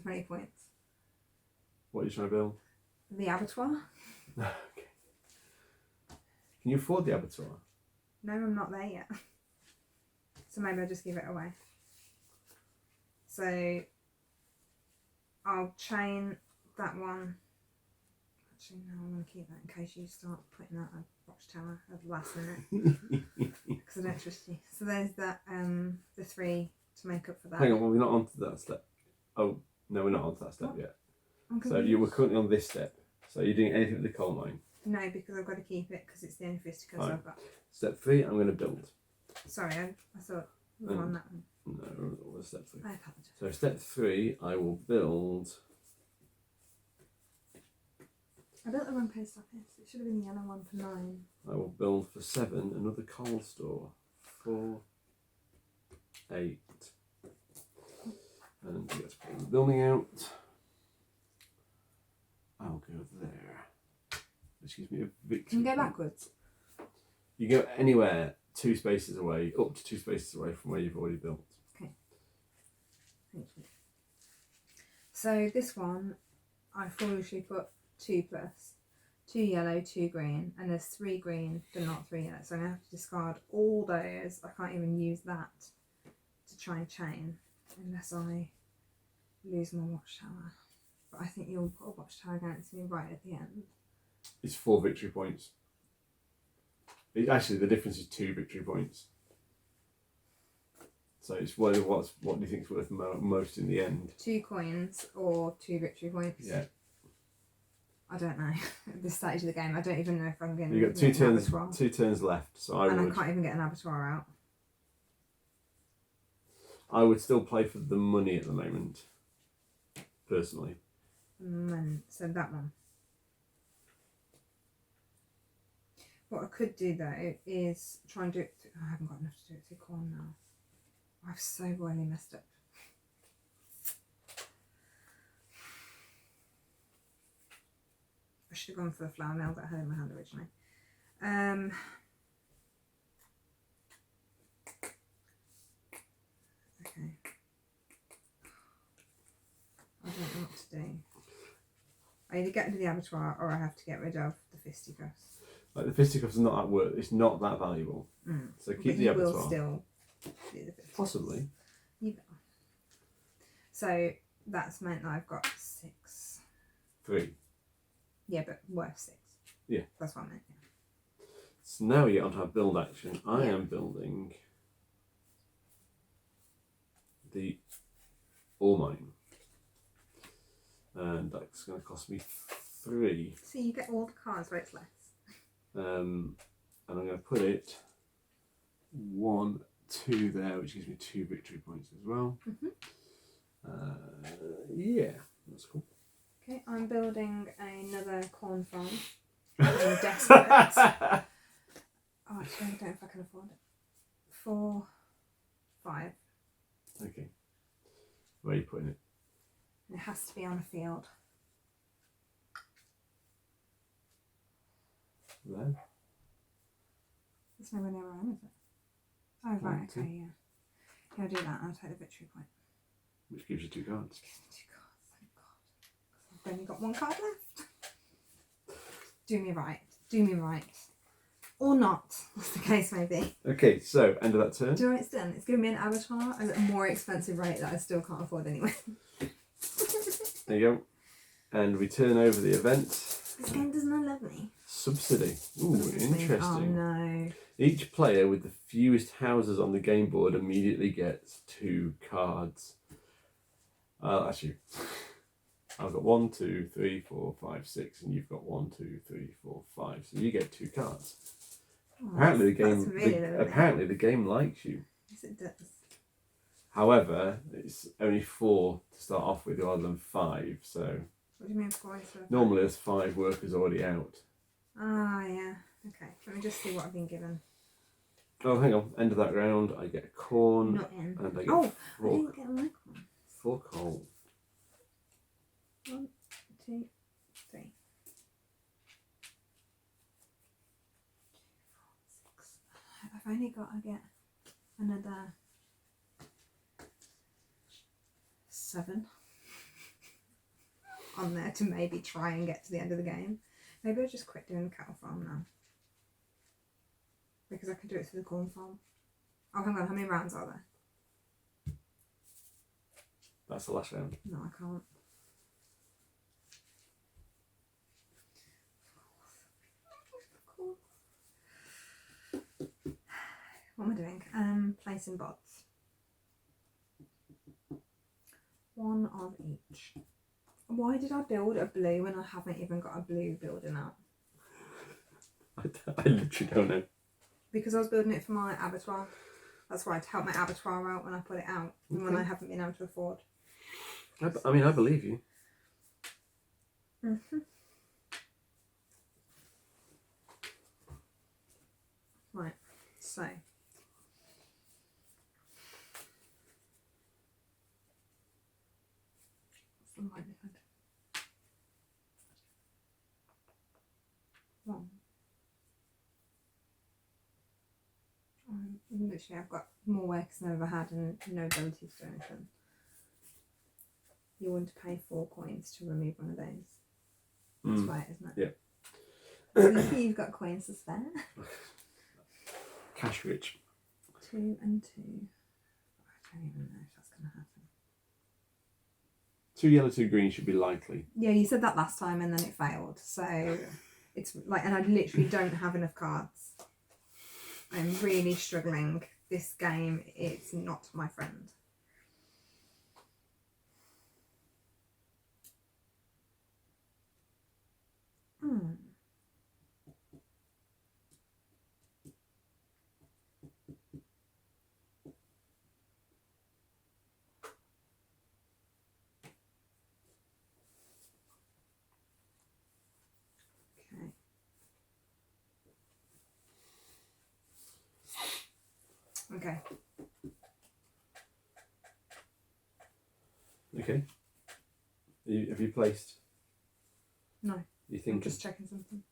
20 points. What are you trying to build? The abattoir. Okay. Can you afford the abattoir? No, I'm not there yet. So maybe I'll just give it away. So I'll chain that one. Actually, no, I'm going to keep that in case you start putting out a watchtower at the last minute. Because I don't trust you. So there's that, the 3 to make up for that. Hang on, well, we're not on to that step. Oh, no, we're not on to that step yet. So you were currently on this step. So you're doing anything with the coal mine? No, because I've got to keep it because it's the only fisticuffs I've got. Step 3, I'm going to build. Sorry, I thought we were on that one. No, what was step 3? I apologise. So step 3, I will build. I built the wrong post office. It should have been the yellow one for 9. I will build for 7 another coal store. 4, 8. And let's put the building out. I'll go there. Which gives me a victory. Can you go backwards? You go anywhere 2 spaces away, up to 2 spaces away from where you've already built. Okay. Thank you. So this one, I foolishly put 2 plus. 2 yellow, 2 green, and there's 3 green, but not 3 yellow. So I'm going to have to discard all those. I can't even use that to try and chain unless I lose my watchtower. But I think you'll put a watchtower against me right at the end. It's 4 victory points. Actually, the difference is 2 victory points. So it's what do you think is worth most in the end? 2 coins or 2 victory points? Yeah. I don't know. At this stage of the game, I don't even know if I'm going to You've got 2 turns left, so I can't even get an abattoir out. I would still play for the money at the moment, personally. So that one. What I could do though is try and do it. I haven't got enough to do it through corn now. I've so royally messed up. I should have gone for the flour mill that I had in my hand originally. Okay. I don't know what to do. I either get into the abattoir or I have to get rid of the fisticuffs. Like the fisticuffs are not that it's not that valuable. So keep the abattoir. Will still do the fisticuffs. Possibly. So that's meant that I've got 6. 3. Yeah, but worth 6. Yeah. That's what I meant. Yeah. So now we get onto our build action. I Yeah. am building the ore mine. And that's going to cost me 3. So you get all the cards where it's less. And I'm going to put it 1, 2 there, which gives me 2 victory points as well. Yeah, that's cool. Okay, I'm building another corn farm. I'm desperate. Oh, actually, I don't know if I can afford it. 4, 5. Okay. Where are you putting it? And it has to be on a field. There. There's nowhere near where I am, is it? Oh, right, 1, 2. okay, yeah. Yeah, I'll do that. I'll take the victory point. Which gives you 2 cards. 2 cards, thank God. I've only got 1 card left. Do me right. Do me right. Or not, as the case may be. Okay, so end of that turn. Do you know what it's done? It's given me an avatar at a more expensive rate that I still can't afford anyway. There you go. And we turn over the event. This game does not love me. Subsidy. Ooh, interesting. Oh no. Each player with the fewest houses on the game board immediately gets 2 cards. Actually, I've got 1, 2, 3, 4, 5, 6, and you've got 1, 2, 3, 4, 5. So you get 2 cards. Oh, Apparently the game. really Apparently the game likes you. Yes, it does. However, it's only 4 to start off with rather than 5. So What do you mean 4? normally there's 5 workers already out. Ah, yeah. Okay. Let me just see what I've been given. Oh, hang on. End of that round, I get corn. Not in. And I get Oh, I 4, didn't get a like one. 4 coal. 1, 2, 3. 6. I've only got to get another 7 on there to maybe try and get to the end of the game. Maybe I'll just quit doing the cattle farm now. Because I can do it through the corn farm. Oh, hang on, how many rounds are there? That's the last round. No, I can't. What am I doing? Placing bots. 1 of each. Why did I build a blue when I haven't even got a blue building out? I literally don't know. Because I was building it for my abattoir. That's why, to help my abattoir out when I put it out. And when I haven't been able to afford. I mean, I believe you. Right, so. What's the likelihood? 1. Literally, I've got more workers than I've ever had and no ability to do anything. You want to pay 4 coins to remove one of those. That's right, isn't it? Yeah. You've got coins to spare. Cash rich. 2 and 2. I don't even know if that's going to happen. 2 yellow, 2 green should be likely. Yeah, you said that last time and then it failed. So it's like, and I literally don't have enough cards. I'm really struggling. This game, it's not my friend. Okay. Okay. Have you placed? No. You think? I'm just checking something.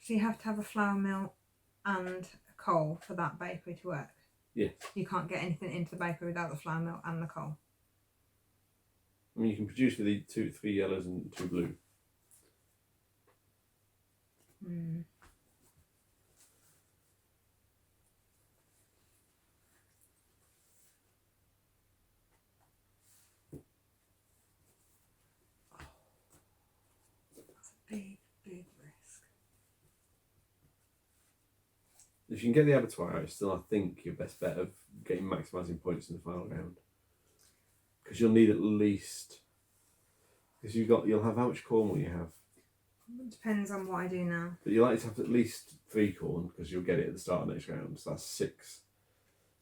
So you have to have a flour mill and a coal for that bakery to work? Yes. You can't get anything into the bakery without the flour mill and the coal? I mean, you can produce with the 3 yellows and 2 blue. If you can get the abattoir out, still I think your best bet of maximising points in the final round. Because you'll need at least... Because you'll have how much corn will you have? It depends on what I do now. But you'll like to have at least 3 corn, because you'll get it at the start of next round, so that's 6.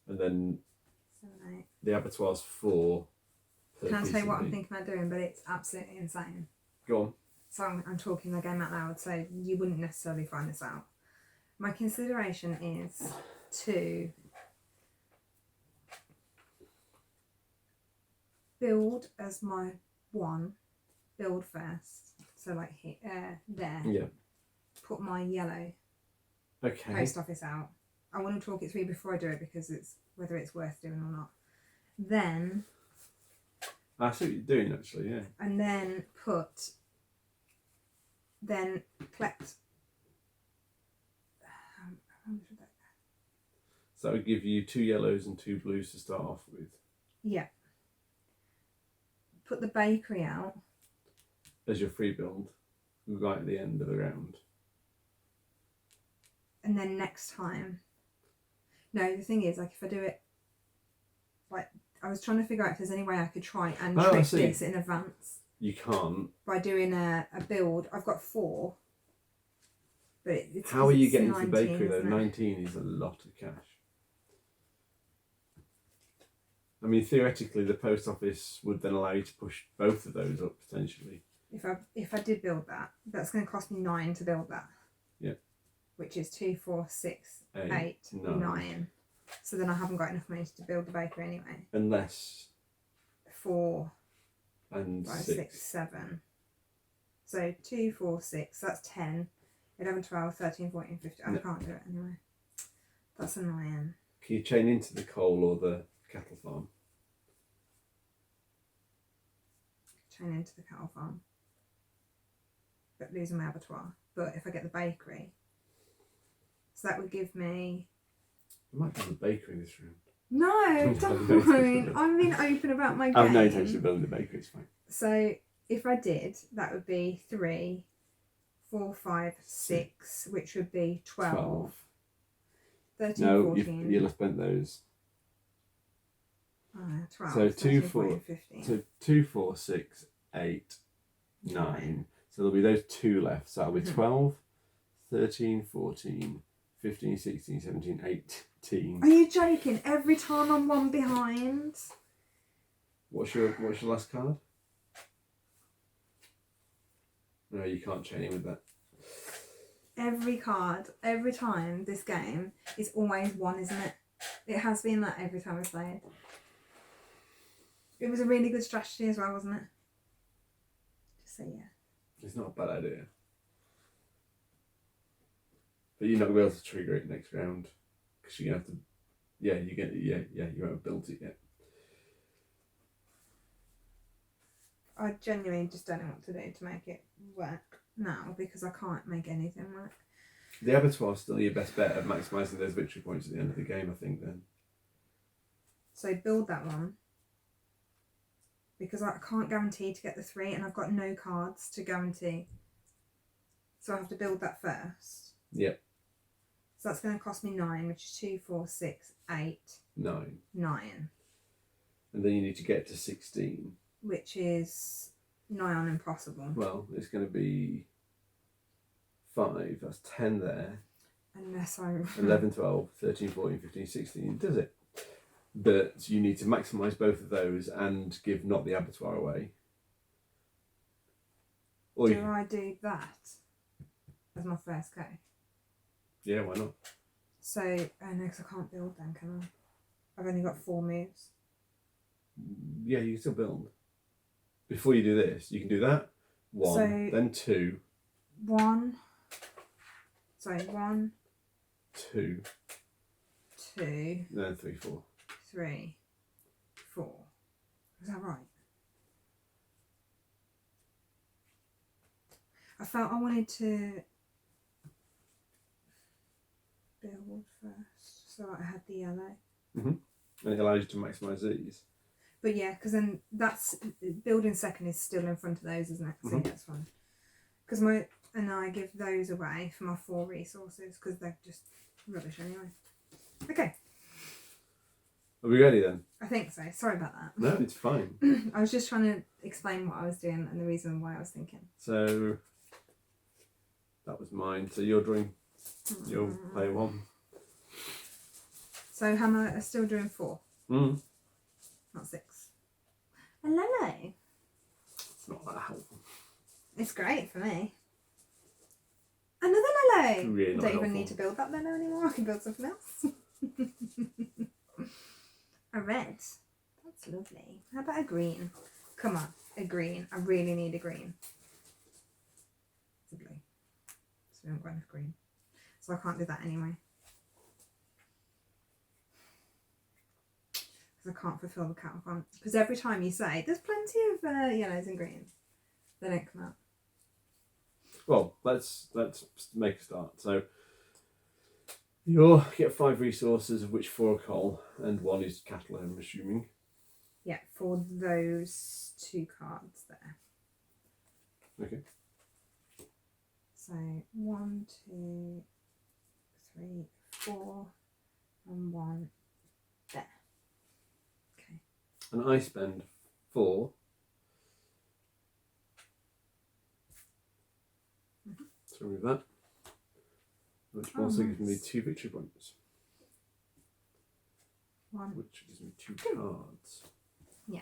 And then 7, 8. the abattoir's 4. Can I tell you what I'm thinking about doing? But it's absolutely insane. Go on. So I'm talking the game out loud, so you wouldn't necessarily find this out. My consideration is to build as my build first. So like here, there. Yeah. Put my yellow post office out. I want to talk it through before I do it because it's whether it's worth doing or not. Then I see what you're doing actually, yeah. And then collect. How much would that? So that would give you 2 yellows and 2 blues to start off with. Yeah. Put the bakery out. As your free build, right at the end of the round. And then next time. No, the thing is, like, if I do it, like, I was trying to figure out if there's any way I could try and trick this in advance. You can't. By doing a build. I've got 4. But how are you getting to the 19, bakery though? 19 is a lot of cash. I mean, theoretically, the post office would then allow you to push both of those up potentially. If I did build that, that's going to cost me 9 to build that. Yeah. Which is 2, 4, 6, 8, 9. So then I haven't got enough money to build the bakery anyway. Unless 4 and 5, 6. 6, 7. So 2, 4, 6. That's 10. 11, 12, 13, 14, 15. I can't do it anyway. That's annoying. Can you chain into the coal or the cattle farm? Chain into the cattle farm. But losing my abattoir. But if I get the bakery. So that would give me... I might have the bakery this round. No, don't. I'm being open about my game. I've no intention of building the bakery, it's fine. So if I did, that would be 3, 4, 5, 6, which would be 12. 13, no, 14. you'll have spent those. 12. So 2, 4, 15. so 2, 4, 6, 8, 9. So there'll be those 2 left. So that'll be 12, 13, 14, 15, 16, 17, 18. Are you joking? Every time I'm 1 behind. What's your last card? No, you can't chain in with that. Every card, every time this game is always 1, isn't it? It has been that every time I've played. It was a really good strategy as well, wasn't it? Just say yeah. It's not a bad idea. But you're not going to be able to trigger it next round. Because you're going to have to... Yeah, you won't have built it yet. I genuinely just don't know what to do to make it work now because I can't make anything work. The abattoir is still your best bet at maximising those victory points at the end of the game, I think, then. So build that one. Because I can't guarantee to get the 3 and I've got no cards to guarantee. So I have to build that first. Yep. So that's going to cost me 9, which is 2, 4, 6, 8, 9. 9. And then you need to get to 16. Which is nigh on impossible. Well, it's going to be 5. That's 10 there. Unless I... 11, 12, 13, 14, 15, 16. Does it? But you need to maximise both of those and give not the abattoir away. Or do I do that as my first go? Yeah, why not? So, oh no, because I can't build then, can I? I've only got 4 moves. Yeah, you can still build. Before you do this, you can do that. 1, then 2. 1. Sorry, 1. 2. 2. Then 3, 4. 3, 4. Is that right? I felt I wanted to build first, so I had the yellow. And it allows you to maximise these. But yeah, because then that's building second is still in front of those, isn't it? So yeah, that's fine. Because I give those away for my 4 resources because they're just Rubbish anyway. Okay. Are we ready then? I think so. Sorry about that. No, it's fine. I was just trying to explain what I was doing and the reason why I was thinking. So that was mine. So you're drawing. You'll play 1. So how am I still doing 4? Mm. Not 6. A Lelo. It's not that helpful. It's great for me. Another Lelo. Really I not don't even helpful. need to build that Lelo anymore. I can build something else. A red. That's lovely. How about a green? Come on, a green. I really need a green. It's a blue. So we haven't got enough green. So I can't do that anyway. Because I can't fulfill the cattle farm. Because every time you say, there's plenty of yellows and greens, they don't come out. Well, let's make a start. So you'll get 5 resources, of which 4 are coal and 1 is cattle, I'm assuming. Yeah, for those 2 cards there. Okay. So 1, 2, 3, 4, and 1 there. Okay. And I spend 4. So remove that. Which also gives me 2 victory points. 1. Which gives me 2 cards. Yeah.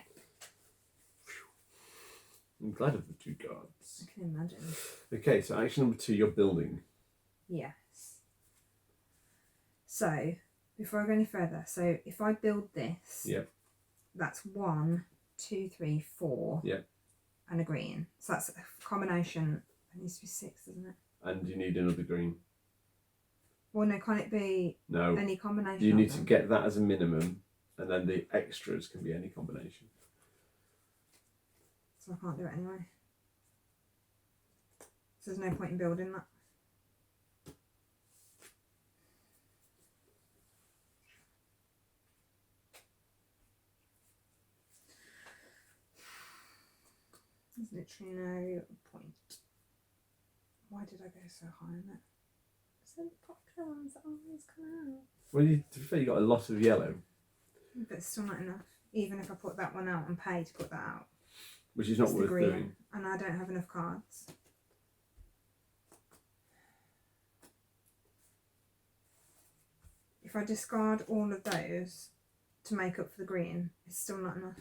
I'm glad of the 2 cards. I can imagine. Okay, so action number 2, you're building. Yes. So, before I go any further, so if I build this, Yep. that's 1, 2, 3, 4, Yep. and a green. So that's a combination. It needs to be 6, doesn't it? And you need another green. Well, no, can't it be No. any combination? You of need to them? get that as a minimum, and then the extras can be any combination. So I can't do it anyway. So there's no point in building that. There's literally no point. Why did I go so high on it? So the popular ones that always come out. Well, to be fair, you got a lot of yellow, But it's still not enough. Even if I put that one out and pay to put that out. which is not It's the worth green, doing. and I don't have enough cards. If I discard all of those to make up for the green, it's still not enough.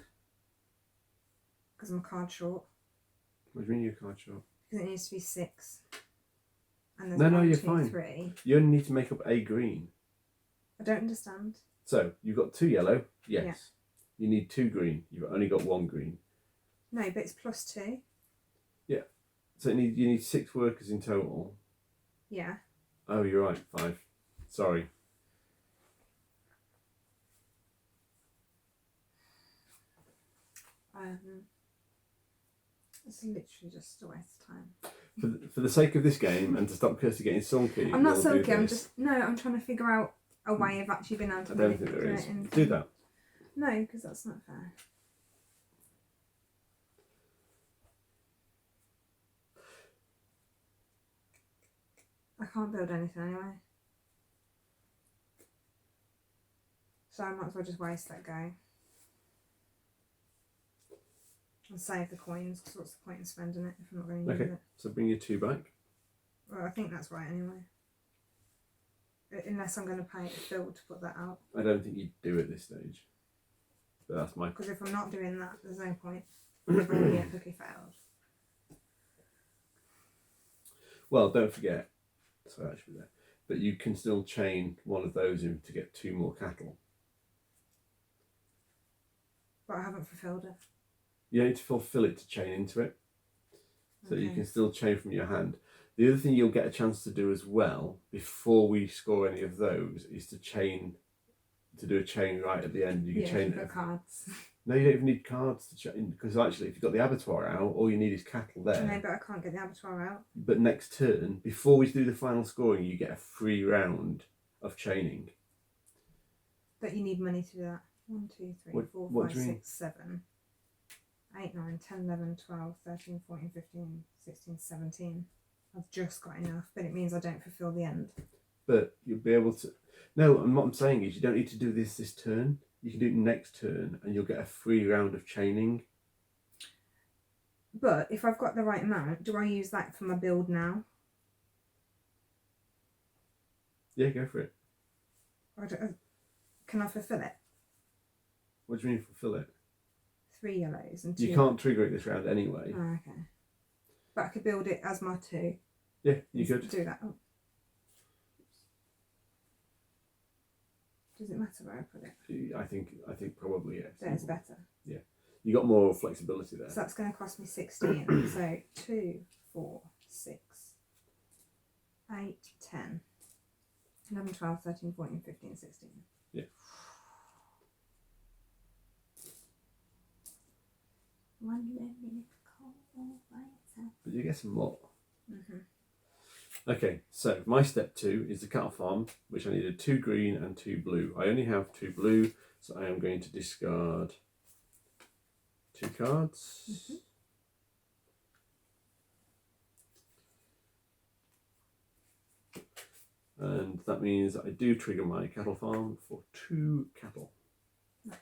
Because I'm a card short. What do you mean you're card short? Because it needs to be 6. And there's No, 1, you're 2, fine. 3. You only need to make up a green. I don't understand. So you've got 2 yellow. Yes. Yeah. You need 2 green. You've only got 1 green. No, but it's +2. So you need 6 workers in total. Yeah. Oh, you're right. 5. Sorry. It's literally just a waste of time. For the sake of this game and to stop Kirsty getting sulky, I'm not we'll sulky, do I'm this. just... No, I'm trying to figure out a way of actually being able to I don't think there is. Do that. No, because that's not fair. I can't build anything anyway. So I might as well just waste that go. And save the coins, because what's the point in spending it if I'm not going to use Okay. it? So bring your 2 back. Well, I think that's right anyway. Unless I'm going to pay Phil to put that out. I don't think you'd do it this stage. But that's my... Because if I'm not doing that, there's no point. I've already epically failed. Well, don't forget, so that should be there, but you can still chain one of those in to get 2 more cattle. But I haven't fulfilled it. You need to fulfill it to chain into it. So you Okay. can still chain from your hand. The other thing you'll get a chance to do as well, before we score any of those, is to do a chain right at the end. You can Yeah, chain you've it. got cards. No, you don't even need cards to chain, because actually if you've got the abattoir out, all you need is cattle there. No, but I can't get the abattoir out. But next turn, before we do the final scoring, you get a free round of chaining. But you need money to do that. 1, 2, 3, What- 4, what 5, do you mean? 6, 7, 8, 9, 10, 11, 12, 13, 14, 15, 16, 17. I've just got enough, but it means I don't fulfill the end. but you'll be able to. No, and what I'm saying is you don't need to do this turn. You can do it next turn, and you'll get a free round of chaining. But if I've got the right amount, do I use that for my build now? Yeah, go for it. Can I fulfill it? What do you mean fulfill it? 3 yellows and 2. You can't trigger it this round anyway. Oh, okay. But I could build it as my 2. Yeah, you could. Do that. Oh. Does it matter where I put it? I think probably yes. There's better. Yeah. You got more flexibility there. So that's going to cost me 16. So 2, 4, 6, 8, 10, 11, 12, 13, 14, 15, 16. Yeah. One little call by itself. But you get some more. Mm-hmm. Okay, so my step 2 is the cattle farm, which I needed 2 green and 2 blue. I only have 2 blue, so I am going to discard 2 cards. Mm-hmm. And that means I do trigger my cattle farm for 2 cattle. Nice.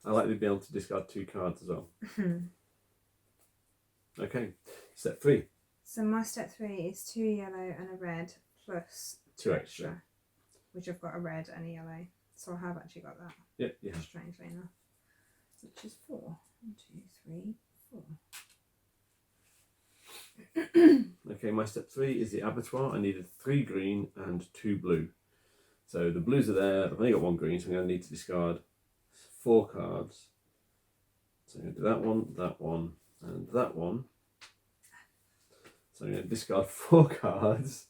I like to be able to discard 2 cards as well. Okay, step 3. So my step 3 is 2 yellow and a red plus 2 extra. Which I've got a red and a yellow. So I have actually got that. Yep, yeah. Strangely enough. Which is 4. 1, 2, 3, 4. Okay, my step 3 is the abattoir. I needed 3 green and 2 blue. So the blues are there. I've only got 1 green, so I'm going to need to discard 4 cards. So I'm going to do that one, and that one. So I'm going to discard 4 cards.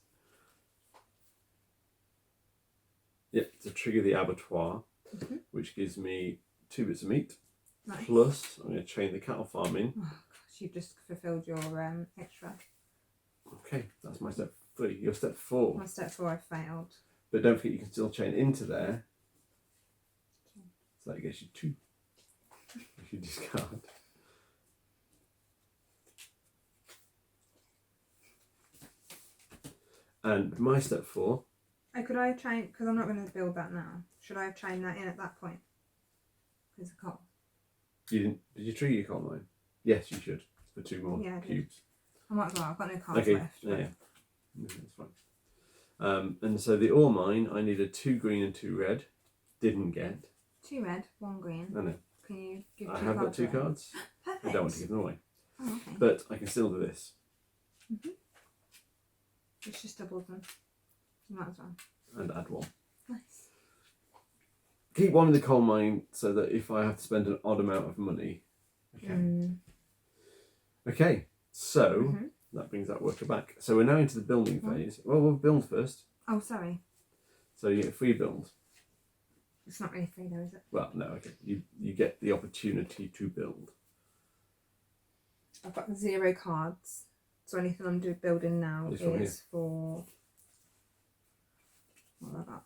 Yep, to trigger the abattoir, which gives me 2 bits of meat. Nice. Plus, I'm going to chain the cattle farm in. Oh gosh, you've just fulfilled your extra. Okay, that's my step 3. Your step 4. My step 4 I failed. But don't forget you can still chain into there. So that gets you 2. If you discard. And my step 4. Oh, could I chain, because I'm not going to build that now. Should I have chained that in at that point? Because I can't. You didn't? Did you trigger your coal mine? Yes, you should. For 2 more cubes. I might as well. I've got no cards Okay. left. Yeah, that's fine. And so the ore mine, I needed 2 green and 2 red. Didn't get. 2 red, 1 green. I know. Can you give 2 I cards? have got 2 cards. Perfect. I don't want to give them away. Oh, okay. But I can still do this. It's just doubles them. You might as well. And add 1. Nice. Keep 1 in the coal mine so that if I have to spend an odd amount of money, I can. Okay, so that brings that worker back. So we're now into the building phase. Well, we'll build first. Oh, sorry. So you get a free build. It's not really free though, is it? Well, no, okay. You get the opportunity to build. I've got 0 cards. So anything I'm building now This one is for... What have I got?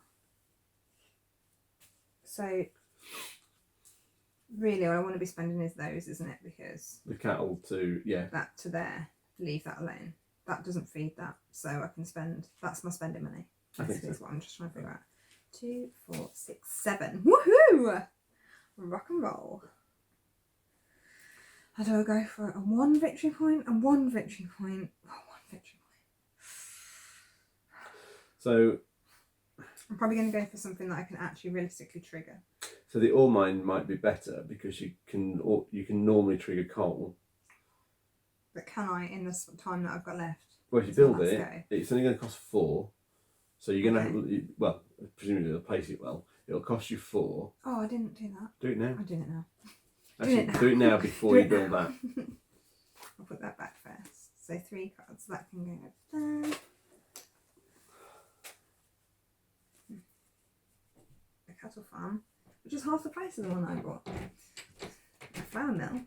So, really all I want to be spending is those, isn't it? Because... The cattle to, yeah. That to there. Leave that alone. That doesn't feed that. So I can spend... That's my spending money. I think That's so. what I'm just trying to figure out. 2, 4, 6, 7. Woohoo! Rock and roll. How do I go for a 1 victory point and 1 victory point? Oh, 1 victory point. So I'm probably going to go for something that I can actually realistically trigger. So the ore mine might be better because you can normally trigger coal. But can I in the time that I've got left? Well, if you build it, it's only going to cost 4. So you're going to have, well, presumably it'll place it well. It'll cost you 4. Oh, I didn't do that. Do it now. I'm doing it now. Actually, do it now before you build that. I'll put that back first. So 3 cards. That can go there. A cattle farm, which is half the price of the one I bought. A flour mill.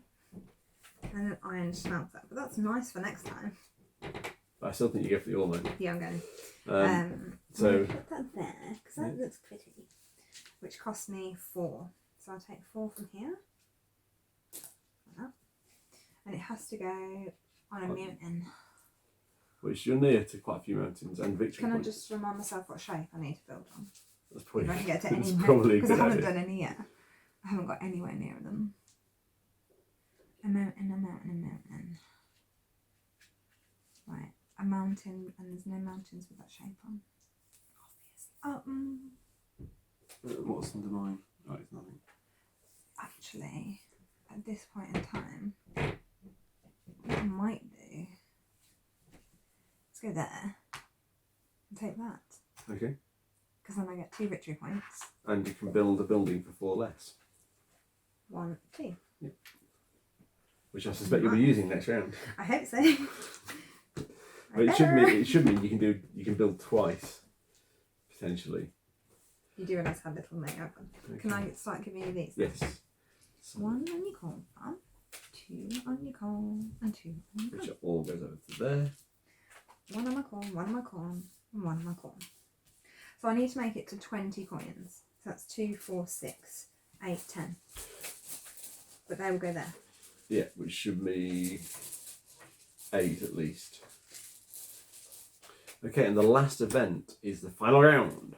And an iron smelter. But that's nice for next time. But I still think you go for the ore mine. Yeah, I'm going. So I'm gonna put that there because that looks pretty. Which cost me 4. So I'll take 4 from here. Like that. And it has to go on a mountain. which you're near to quite a few mountains and victory Can points. I just remind myself what shape I need to build on? That's probably, If I can get to that's any probably a because good I haven't idea. done any yet. I haven't got anywhere near them. A mountain, a mountain, a mountain. Right, a mountain, and there's no mountains with that shape on. Obvious. What's under mine? Oh, it's nothing. Actually, at this point in time, what I might do, let's go there and take that. Okay. Because then I get 2 victory points. And you can build a building for 4 less. 1, 2. Yep. Which I suspect you'll be using next round. I hope so. But it should mean you can build twice, potentially. You do realise how little they open. Okay. Can I start giving you these? Yes. So, 1 on your corn farm, 2 on your corn, and 2 on your corn. which all goes over to there. 1 on my corn, 1 on my corn, and 1 on my corn. So I need to make it to 20 coins. So that's 2, 4, 6, 8, 10. But they will go there. Yeah, which should be 8 at least. Okay, and the last event is the final round.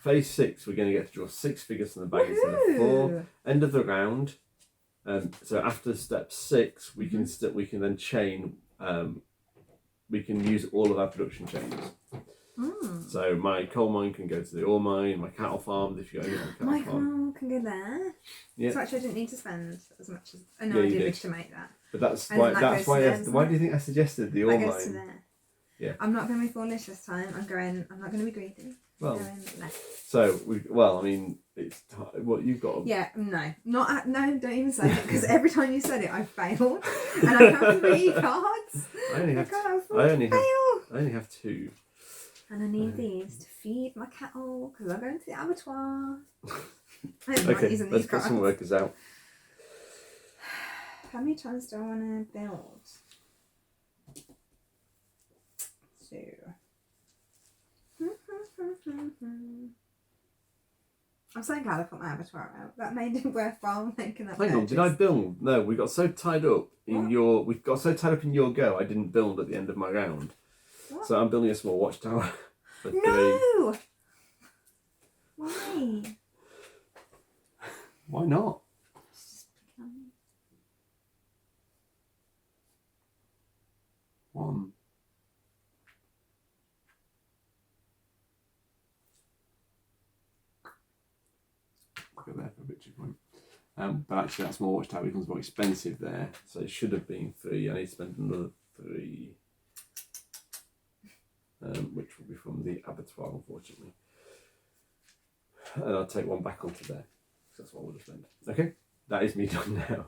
Phase 6, we're going to get to draw 6 figures from the bag instead of 4. End of the round. So after step 6, we can then chain. We can use all of our production chains. So my coal mine can go to the ore mine. My cattle farm, if you go on a cattle My farm. cow can go there. Yeah. So actually I didn't need to spend as much as... I know Yeah, I you did did. wish to make that. But that's And why. that That's goes why. to there, Why do you think I suggested the ore That goes to mine? there. Yeah. I'm not going to be foolish this time. I'm not going to be greedy. Well, Going left. so I mean, it's what you've got. Yeah, no. No, don't even say it, because every time you said it, I failed. And I have 3 cards. I only have. can't afford I to only have. fail. I only have 2. And I need these to feed my cattle, because I'm going to the abattoir. I'm not Okay, using let's these put cards. some workers out. How many times do I want to build? 2. I'm so glad I put my abattoir out. That made it worthwhile making that Hang on, did I purchase. build? No, we got so tied up in What? your. We got so tied up in your go. I didn't build at the end of my round. What? So I'm building a small watchtower. For 3. No! Why? Why not? It's just picking on me. 1. Go there for a victory point. But actually, that small watchtower becomes more expensive there, so it should have been 3. I need to spend another 3, which will be from the abattoir, unfortunately. And I'll take 1 back onto there, because that's what I would have spent. Okay, that is me done now.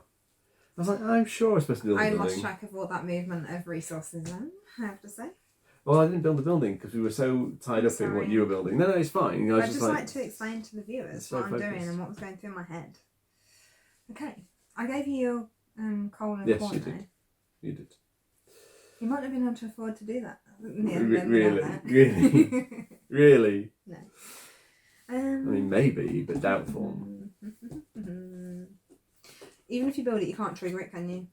I was like, I'm sure I'm supposed to build a I building. lost track of all that movement of resources then, I have to say. Well, I didn't build the building because we were so tied up in what Sorry. you were building. No, it's fine. You know, I I'd was just like to explain to the viewers so what I'm doing focused. and what was going through my head. Okay, I gave you your coal and Yes, corn you though. did. You did. You might have been able to afford to do that. Really? Really? No. I mean, maybe, but doubtful. Even if you build it, you can't trigger it, can you?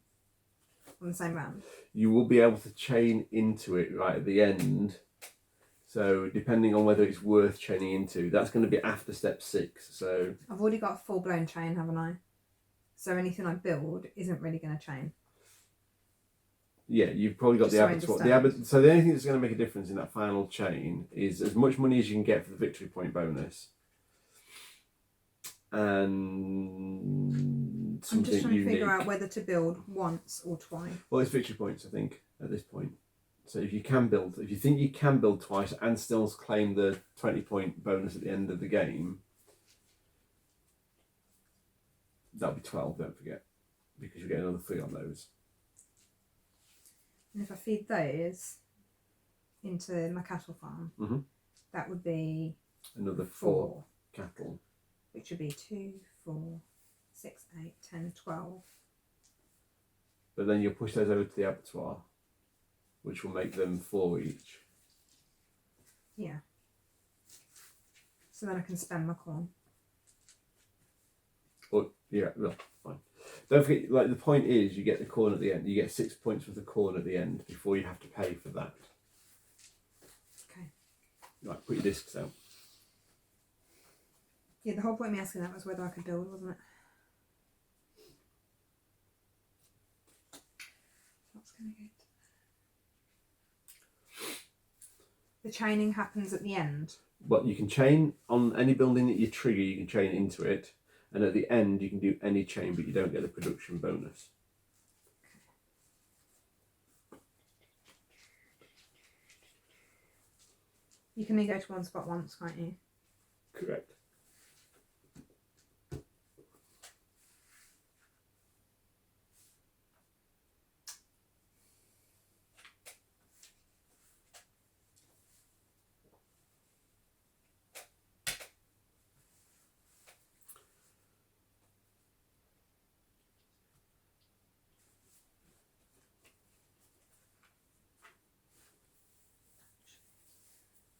On the same round. You will be able to chain into it right at the end. So depending on whether it's worth chaining into, that's going to be after step 6. So I've already got a full blown chain, haven't I? So anything I build isn't really going to chain. yeah, you've probably got Just the so I abattoir. So the only thing that's going to make a difference in that final chain is as much money as you can get for the victory point bonus, and I'm something just trying to unique. figure out whether to build once or twice. Well, it's victory points, I think, at this point. So if you think you can build twice and still claim the 20-point bonus at the end of the game, that'll be 12. Don't forget, because you get another 3 on those. And if I feed those into my cattle farm, that would be Another 4 4, cattle. which would be 2, 4, 6, 8, 10, 12. But then you'll push those over to the abattoir, which will make them 4 each. Yeah. So then I can spend my corn. Or yeah, well, fine. Don't forget, like the point is, you get the corn at the end. You get 6 points with the corn at the end before you have to pay for that. Right, put your discs out. Yeah, the whole point of me asking that was whether I could build, wasn't it? That's gonna go. The chaining happens at the end. But you can chain on any building that you trigger, you can chain into it, and at the end you can do any chain, but you don't get the production bonus. You can only go to one spot once, can't you? Correct.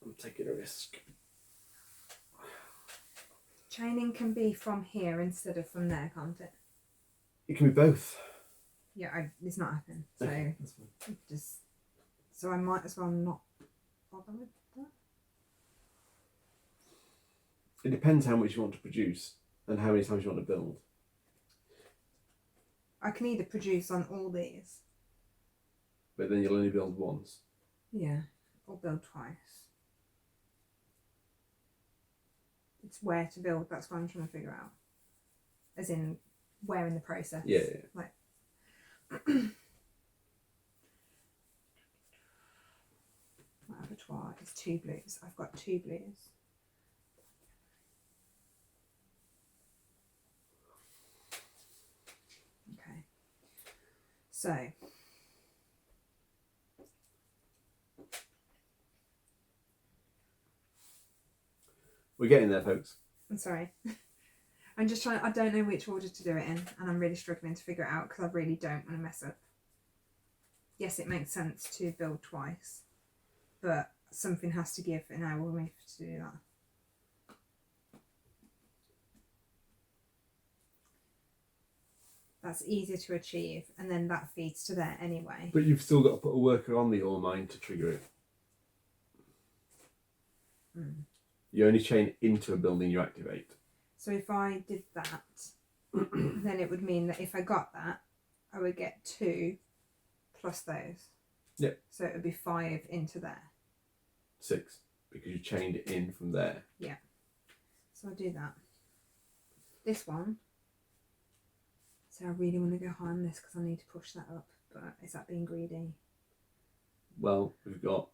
I'm taking a risk. Chaining can be from here instead of from there, can't it? It can be both. Yeah, it's not happening. So Okay, that's fine. so I might as well not bother with that. It depends how much you want to produce and how many times you want to build. I can either produce on all these. But then you'll only build once. Yeah, or build twice. It's where to build, that's what I'm trying to figure out. As in, where in the process. Yeah. Like, my abattoir is 2 blues. I've got 2 blues. Okay. So, We're getting there, folks. I'm sorry. I'm just trying, I don't know which order to do it in, and I'm really struggling to figure it out because I really don't want to mess up. Yes, it makes sense to build twice, but something has to give in order for me to do that. That's easier to achieve, and then that feeds to there anyway. But you've still got to put a worker on the ore mine to trigger it. You only chain into a building you activate. So if I did that, then it would mean that if I got that, I would get 2 plus those. Yep. So it would be 5 into there. 6, because you chained it in from there. Yeah. So I'll do that. This one. So I really want to go high on this because I need to push that up. But is that being greedy? Well, we've got...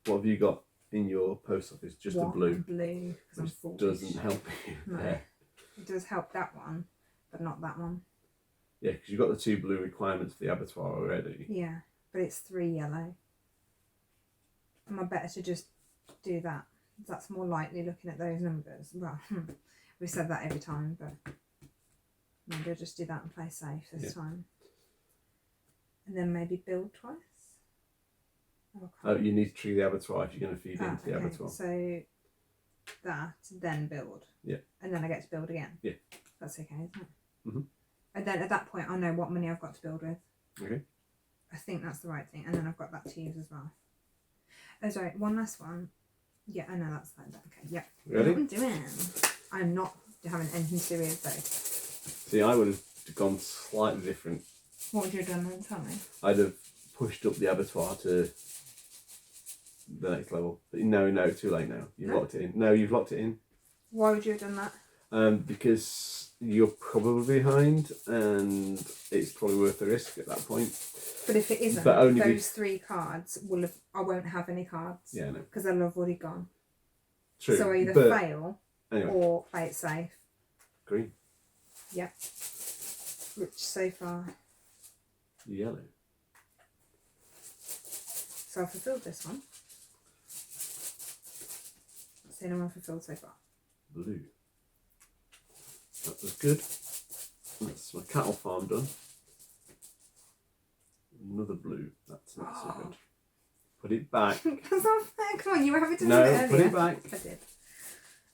What have you got in your post office? Just a blue. Blue, because I'm Which foolish. doesn't help you No. there. It does help that one, but not that one. Yeah, because you've got the 2 blue requirements for the abattoir already. Yeah, but it's 3 yellow. Am I better to just do that? That's more likely looking at those numbers. Well, we said that every time, but maybe I'll just do that and play safe this time. And then maybe build twice. Oh, you need to trigger the abattoir if you're going to feed into the abattoir. So that, then build. Yeah. And then I get to build again. Yeah. That's okay, isn't it? Mm-hmm. And then at that point, I know what money I've got to build with. Okay. I think that's the right thing. And then I've got that to use as well. Oh, sorry, one last one. Yeah, I know that's that. Okay, yeah. Ready? What I'm doing. I'm not having anything to do with those. See, I would have gone slightly different. What would you have done then? Tell me. I'd have pushed up the abattoir to the next level. But no, too late now. You've locked it in. No, you've locked it in. Why would you have done that? Because you're probably behind and it's probably worth the risk at that point. But if it isn't, But only those 3 cards will have. I won't have any cards. Yeah, no. Because they'll have already gone. True. So I either but fail anyway, or play it safe. green. Yep. Which so far. Yellow. So I fulfilled this one. That's the only one fulfilled so far. Blue. That was good. That's my cattle farm done. Another blue. That's not so good. Put it back. That's not fair. Come on, you were having to do No, it earlier. put it back. I did.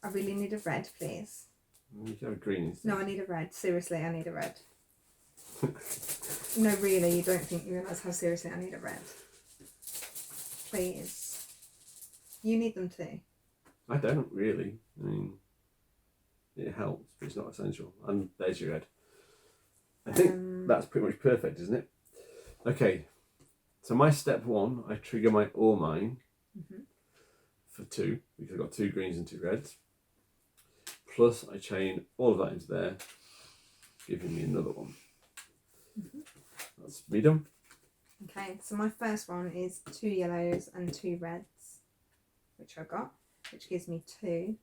I really need a red, please. You can have a green instead. No, I need a red. Seriously, I need a red. No, really, you don't think you realise how seriously I need a red. Please. You need them too. I don't really. I mean, it helps, but it's not essential. And there's your red. I think that's pretty much perfect, isn't it? Okay, so my step 1, I trigger my ore mine for 2, because I've got 2 greens and 2 reds. Plus, I chain all of that into there, giving me another one. That's me done. Okay, so my first one is 2 yellows and 2 reds, which I got, which gives me 2.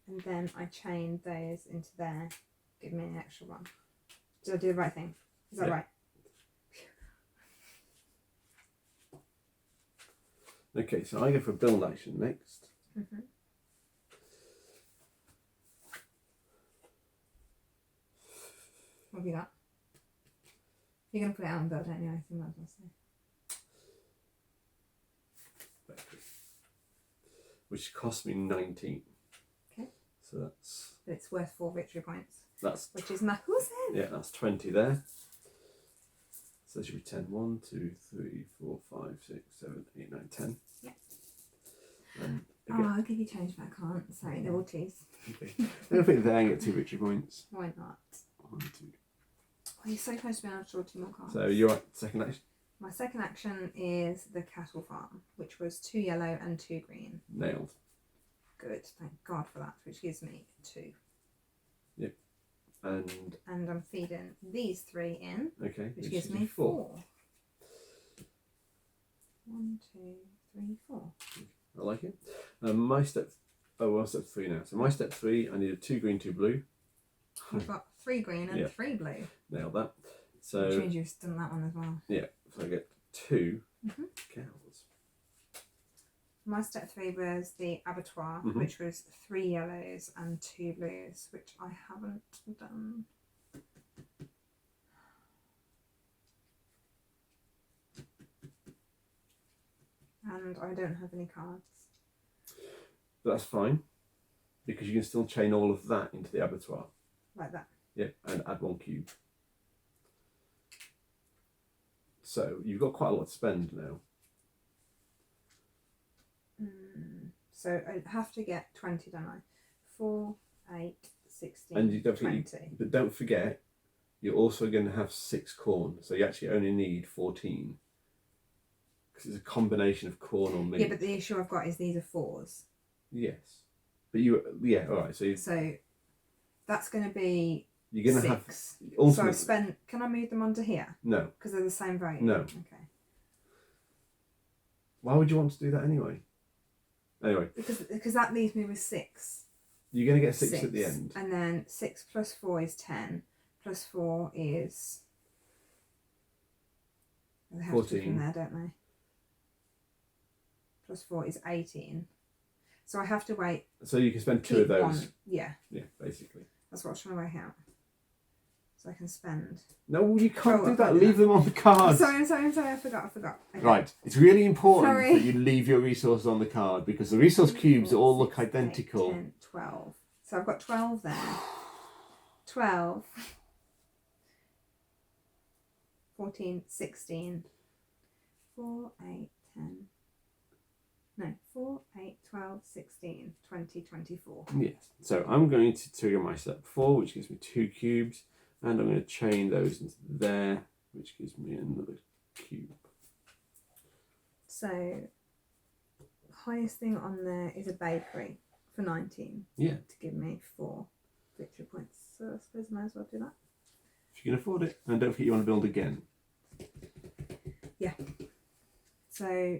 And then I chain those into there, give me an extra one. Did I do the right thing? Is that right? Okay, so I go for build action next. What have you got? You're going to put it out and build it anyway, so you might as well say. Which cost me 19. Okay. So that's... But it's worth 4 victory points. That's... Which is massive. Yeah, that's 20 there. So there should be 10. 1, 2, 3, 4, 5, 6, 7, 8, 9, 10. Yeah. And I'll give you change, but I can't. Sorry, they're all 2s. Okay. I don't think there and get 2 victory points. Why not? 1, 2. Oh, you're so close to being able to draw 2 more cards. So you're at second action. My second action is the cattle farm, which was 2 yellow and 2 green. Nailed. Good, thank God for that, which gives me 2. Yep. And I'm feeding these 3 in, okay, which gives me 4. 1, 2, 3, 4. I like it. My step... Oh, well, step 3 now. So my step 3, I needed 2 green, 2 blue. We've got 3 green and 3 blue. Nailed that. So which means you've done that one as well. Yeah, so I get 2 cows. My step 3 was the abattoir, which was 3 yellows and 2 blues, which I haven't done. And I don't have any cards. That's fine, because you can still chain all of that into the abattoir. Like that? Yeah, and add 1 cube. So you've got quite a lot to spend now. So I have to get 20, don't I? 4, 8, 16, and you don't 20. But don't forget, you're also going to have 6 corn, so you actually only need 14. Because it's a combination of corn or meat. Yeah, but the issue I've got is these are 4s. Yes. But yeah, alright, so that's going to be you're going to 6. have... So I've spent... Can I move them onto here? No. Because they're the same value? No. Okay. Why would you want to do that anyway? Anyway. Because that leaves me with 6. You're going to get 6 at the end. And then 6 plus 4 is 10. Plus 4 is... They have 14. to from there, don't they? Plus 4 is 18. So I have to wait. So you can spend 2 of those. 1. Yeah. Yeah, basically. That's what I was trying to work out. So I can spend. No, you can't do that. Do Leave them on the card. I'm sorry, I forgot. Okay. Right, it's really important Sorry. that you leave your resources on the card because the resource cubes all look identical. 8, 10, 12. So I've got 12 there. 12. 14, 16. 4, 8, 10. No, 4, 8, 12, 16, 20, 24. Yes. So I'm going to trigger my step 4, which gives me 2 cubes, and I'm going to chain those into there, which gives me another cube. So, highest thing on there is a bakery for 19. Yeah. To give me 4 victory points. So I suppose I might as well do that. If you can afford it. And don't forget you want to build again. Yeah. So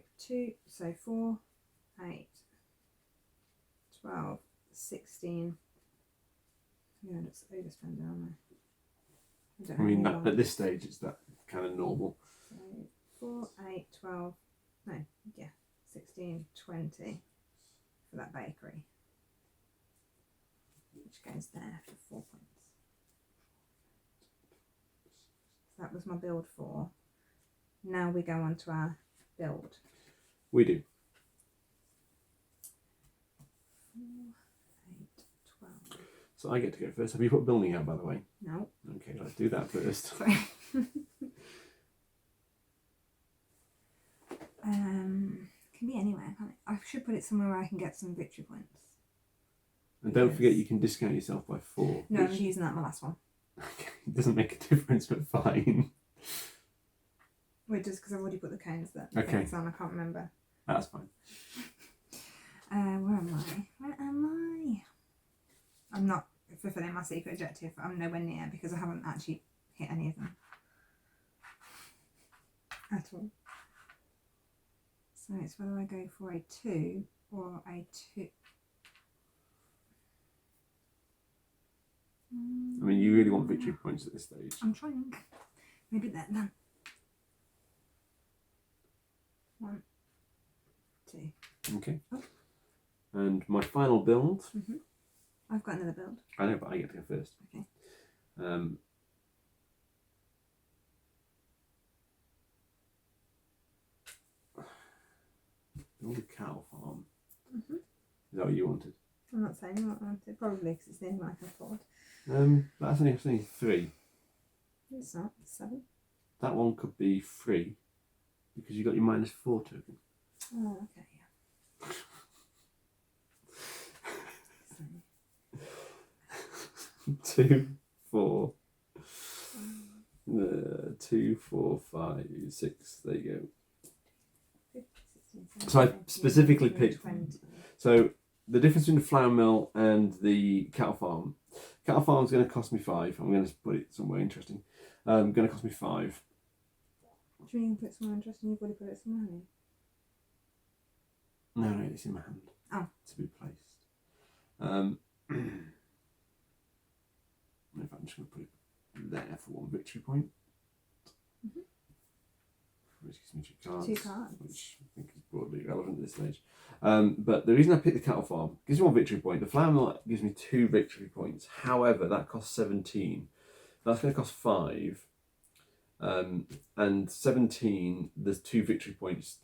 4, 8, 12, 16. Yeah, it's overspending, aren't I? I mean, at this stage, it's that kind of normal. So 4, 8, 12, no, yeah, 16, 20 for that bakery. Which goes there for 4 points. So that was my build 4. Now we go on to our build. We do. 4, 8, 12. So I get to go first. Have you put building out, by the way? No. Okay, let's do that first. Sorry. can be anywhere, can't it? I should put it somewhere where I can get some victory points. And don't forget you can discount yourself by 4. No, I'm using that in my last one. It doesn't make a difference, but fine. Wait, just because I've already put the cones there. Okay. It's on, I can't remember. That's fine. Where am I? Where am I? I'm not fulfilling my secret objective. I'm nowhere near because I haven't actually hit any of them. At all. So it's whether I go for a 2 or a 2. I mean, you really want victory points at this stage. I'm trying. Maybe that then. 1, 2. Okay. Oh. And my final build. I've got another build. I know, but I get to go first. Okay. Build a cow farm. Is that what you wanted? I'm not saying what I wanted. Probably because it's the only one I can afford. That's only 3. It's not. 7. That one could be free because you got your -4 token. Oh, okay, yeah. 2, 4. 2, 4, 5, 6. There you go. 15, 16, 17, So I 18, specifically 19, picked. 20. So the difference between the flour mill and the cattle farm. Cattle farm is going to cost me 5. I'm going to put it somewhere interesting. Going to cost me 5. Do you mean you can put somewhere interesting? You've already put it somewhere, haven't you? No, it's in my hand. Oh. To be placed. In fact, I'm just going to put it there for 1 victory point. Which gives me 2 cards. 2 cards. Which I think is broadly relevant at this stage. But the reason I picked the cattle farm gives me 1 victory point. The flour mill gives me 2 victory points. However, that costs 17. That's going to cost 5. And 17, there's 2 victory points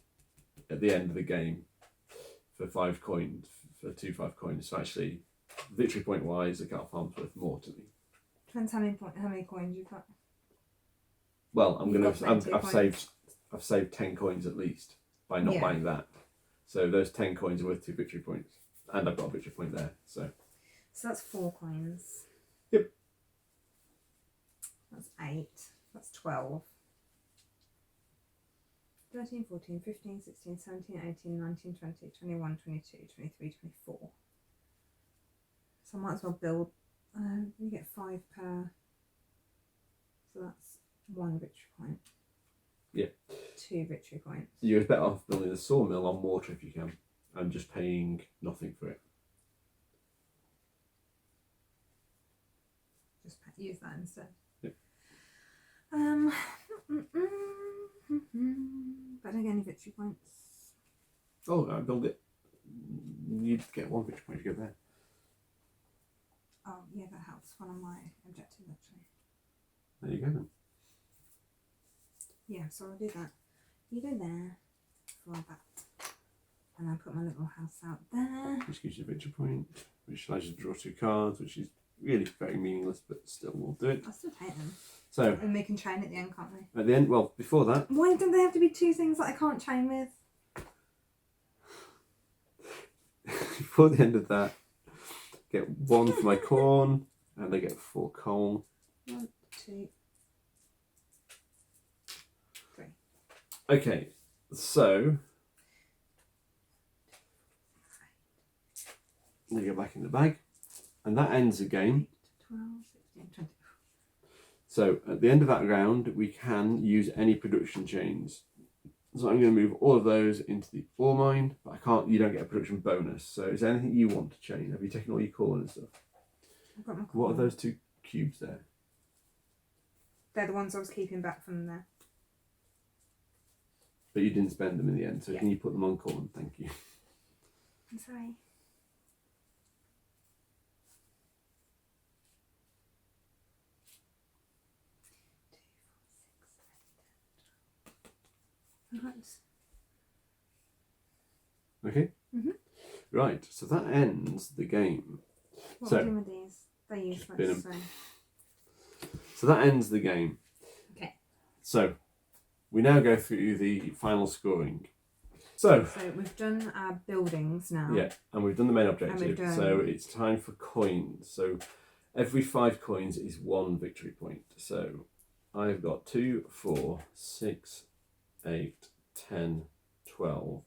at the end of the game for 5 coins, for 2 5 coins. So actually, victory point wise, the cattle farm's worth more to me. Depends how many coins you've got. Well, I've saved 10 coins at least by not buying that. So those 10 coins are worth 2 victory points, and I've got a victory point there. So that's 4 coins. Yep. That's 8. That's 12. 13, 14, 15, 16, 17, 18, 19, 20, 21, 22, 23, 24. So I might as well build. You get 5 per. So that's 1 victory point. Yeah. 2 victory points. You're better off building a sawmill on water if you can, and just paying nothing for it. Just use that instead. Yep. But I don't get any victory points. Oh, I build it. You'd get 1 victory point if you go there. Oh, yeah, that helps. One of my objectives, actually. There you go then. Yeah, so I'll do that. You go there for that. And I'll put my little house out there. Which gives you a victory point, which allows you to draw 2 cards, which is really very meaningless, but still we'll do it. I'll still take them. So, and we can chain at the end, can't we? at the end, well, before that, Why don't they have to be 2 things that I can't chain with? before the end of that, get 1 for my corn, and I get 4 coal. 1, 2, 3. Okay, so we go back in the bag, and that ends the game. 12, 16, 20. So at the end of that round, we can use any production chains. So I'm going to move all of those into the ore mine, but I can't. You don't get a production bonus. So is there anything you want to chain? Have you taken all your corn and stuff? I've got my What are corn. those 2 cubes there? They're the ones I was keeping back from there. But you didn't spend them in the end. So Yeah. can you put them on corn? Thank you. I'm sorry. Right. Okay. Mhm. Right. So that ends the game. What So- are we doing with these? They're useless. bin 'em. So. So that ends the game. Okay. So we now go through the final scoring. So we've done our buildings now. Yeah, and we've done the main objective. done... So it's time for coins. So every 5 coins is 1 victory point. So I've got 2, 4, 6, 8, 10, 12,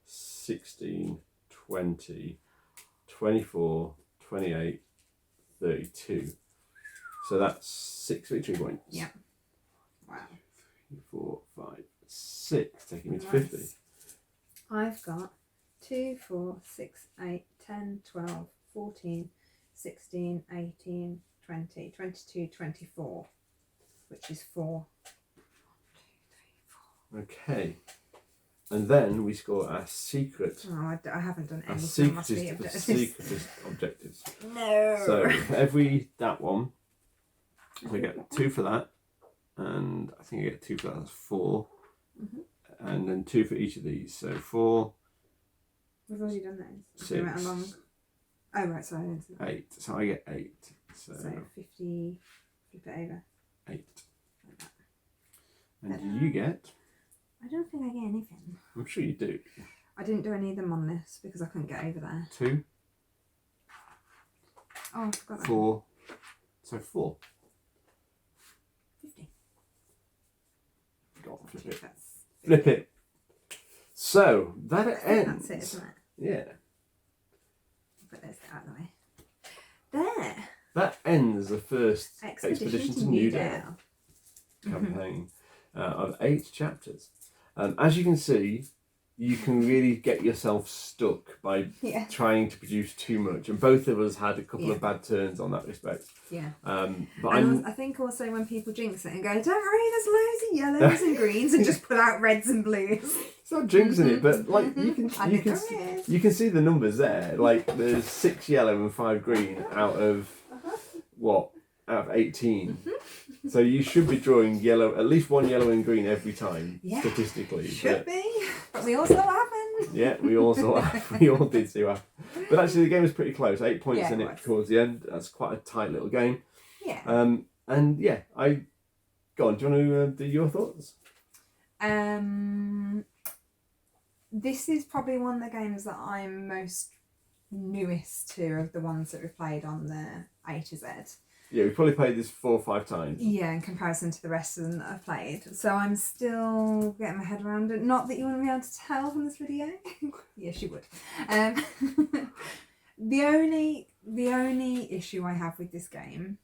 16, 20, 24, 28, 32. So that's 6 victory points. Yeah. Wow. 3, 4, 5, 6, taking me to 50. I've got 2, 4, 6, 8, 10, 12, 14, 16, 18, 20, 22, 24, which is 4. 1, 2, 3, 4. Okay. And then we score our secret. Oh, I haven't done Our any. secretest objectives. No. So for every that one, I get 2 for that, and I think I get 2 for that. That's 4, and then 2 for each of these. So 4. We've already done those. 6. We went along. Oh right, sorry. 8. So I get 8. So 50. Flip it over. 8. Like that. And you get. I don't think I get anything. I'm sure you do. I didn't do any of them on this because I couldn't get over there. 2. Oh, I forgot that. 4. So 4. 50. Go on, flip it. That's Flip it. So that That's ends. it, isn't it? Yeah. Put this out of the way. There. That ends the first Expedition to Newdale campaign of 8 chapters. As you can see, you can really get yourself stuck by trying to produce too much, and both of us had a couple of bad turns on that respect. Yeah. But I think also when people jinx it and go, don't worry, there's loads of yellows and greens, and just pull out reds and blues. It's not jinxing it, but like you can see the numbers there. Like there's 6 yellow and 5 green out of what? Out of 18. So you should be drawing yellow, at least 1 yellow and green every time, statistically. Should be, but we all saw what happened. Yeah, we all did see what happened. But actually the game was pretty close. 8 points in it towards the end. That's quite a tight little game. Yeah. And yeah, go on, do you want to do your thoughts? This is probably one of the games that I'm most newest to of the ones that we've played on the A to Z. Yeah, we probably played this 4 or 5 times. Yeah, in comparison to the rest of them that I've played. So I'm still getting my head around it. Not that you wouldn't be able to tell from this video. Yes, you would. The only issue I have with this game,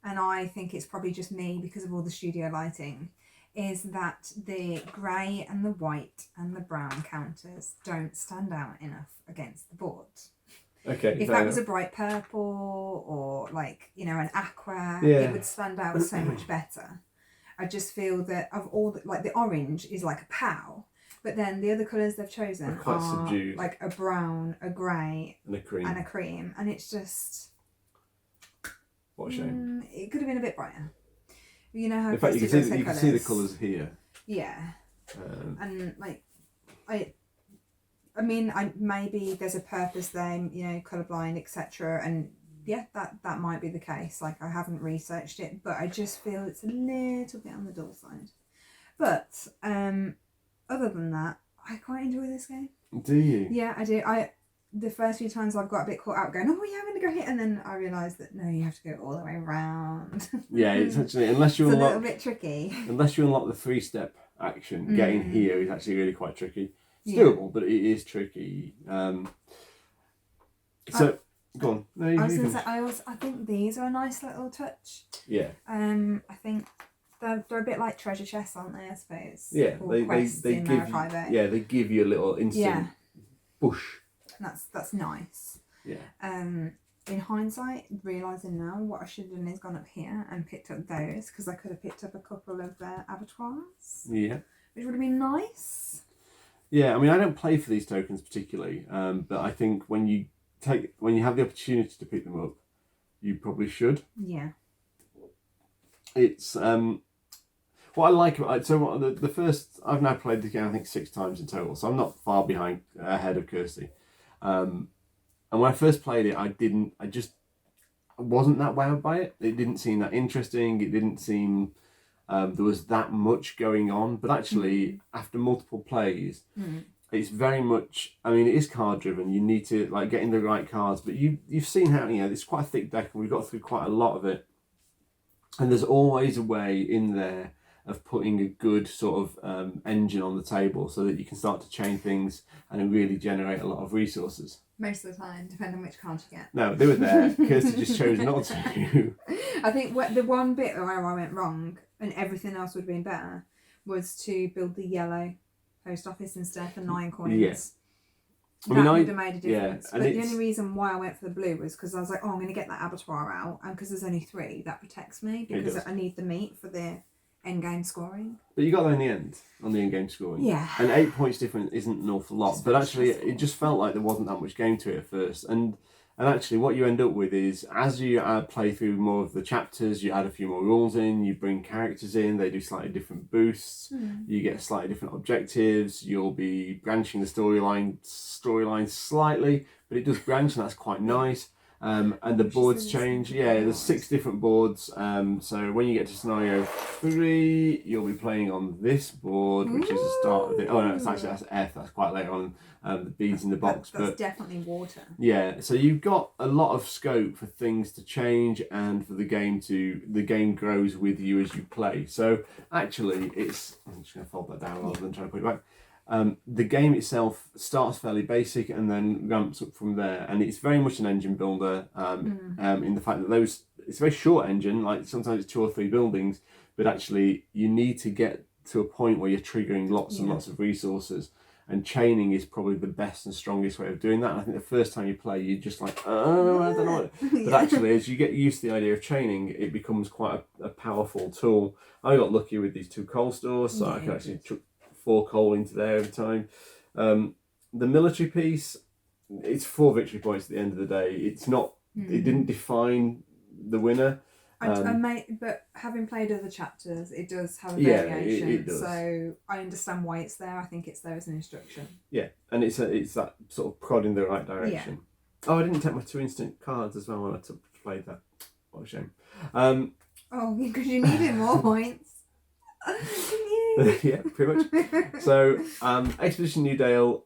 and I think it's probably just me because of all the studio lighting, is that the grey and the white and the brown counters don't stand out enough against the board. Okay. If that was a bright purple or like, you know, an aqua, it would stand out so much better. I just feel that of all the, like the orange is like a pow, but then the other colours they've chosen quite subdued. Like a brown, a grey and a cream. And it's just what a shame. It could have been a bit brighter. You know how in fact you can see the colours here. Yeah. And like I mean, maybe there's a purpose there, you know, colourblind, etc. And yeah, that might be the case. Like, I haven't researched it, but I just feel it's a little bit on the dull side. But other than that, I quite enjoy this game. Do you? Yeah, I do. The first few times I've got a bit caught out going, oh yeah, I'm going to go here. And then I realised that, no, you have to go all the way around. Yeah, it's actually, unless you it's unlock... a little bit tricky. Unless you unlock the 3-step action, getting here is actually really quite tricky. It's doable, but it is tricky. So, go on. No, I was going to say, I think these are a nice little touch. Yeah. I think they're a bit like treasure chests, aren't they? I suppose. Yeah, or they give you, they give you a little instant push. That's nice. Yeah. In hindsight, realising now what I should have done is gone up here and picked up those, because I could have picked up a couple of abattoirs. Yeah. Which would have been nice. Yeah, I mean, I don't play for these tokens particularly, but I think when you have the opportunity to pick them up, you probably should. Yeah. It's what I like about the first, I've now played the game I think 6 times in total, so I'm not far ahead of Kirsty. And when I first played it, I wasn't that wowed by it. It didn't seem that interesting. It didn't seem there was that much going on. But actually, after multiple plays, it's very much, I mean, it is card driven. You need to like getting the right cards, but you've seen how, you know, it's quite a thick deck and we've got through quite a lot of it. And there's always a way in there of putting a good sort of engine on the table so that you can start to chain things and really generate a lot of resources. Most of the time, depending on which card you get. No, they were there. Kirsty just chose not to. I think the one bit where I went wrong and everything else would have been better was to build the yellow post office instead for 9 coins. Yes. That would have made a difference. Yeah, but the only reason why I went for the blue was because I was like, oh, I'm going to get that abattoir out. And because there's only 3, that protects me because I need the meat for the end game scoring. But you got there in the end on the end game scoring. Yeah. And 8 points different isn't an awful lot. But actually, it just felt like there wasn't that much game to it at first. And actually, what you end up with is, as you play through more of the chapters, you add a few more rules in, you bring characters in, they do slightly different boosts, you get slightly different objectives, you'll be branching the storyline slightly, but it does branch, and that's quite nice. And the boards change. Yeah, there's 6 different boards. So when you get to scenario 3, you'll be playing on this board, which is the start of it. Oh no, that's F. That's quite later on. The beads in the box. That's definitely water. Yeah, so you've got a lot of scope for things to change and for the game grows with you as you play. So actually, I'm just going to fold that down rather than trying to put it back. The game itself starts fairly basic and then ramps up from there, and it's very much an engine builder in the fact that it's a very short engine, like sometimes it's 2 or 3 buildings, but actually you need to get to a point where you're triggering lots and lots of resources, and chaining is probably the best and strongest way of doing that. And I think the first time you play, you're just like, oh, I don't know. But actually, as you get used to the idea of chaining, it becomes quite a powerful tool. I got lucky with these 2 coal stores, so I can actually chuck 4 coal into there every time. The military piece, it's 4 victory points at the end of the day. It's not. It didn't define the winner. But having played other chapters, it does have a variation. It does. So I understand why it's there. I think it's there as an instruction. Yeah, and it's that sort of prod in the right direction. Yeah. Oh, I didn't take my 2 instant cards as well when I played that. What a shame. Oh, because you needed more points. Yeah, pretty much. So, Expedition Newdale,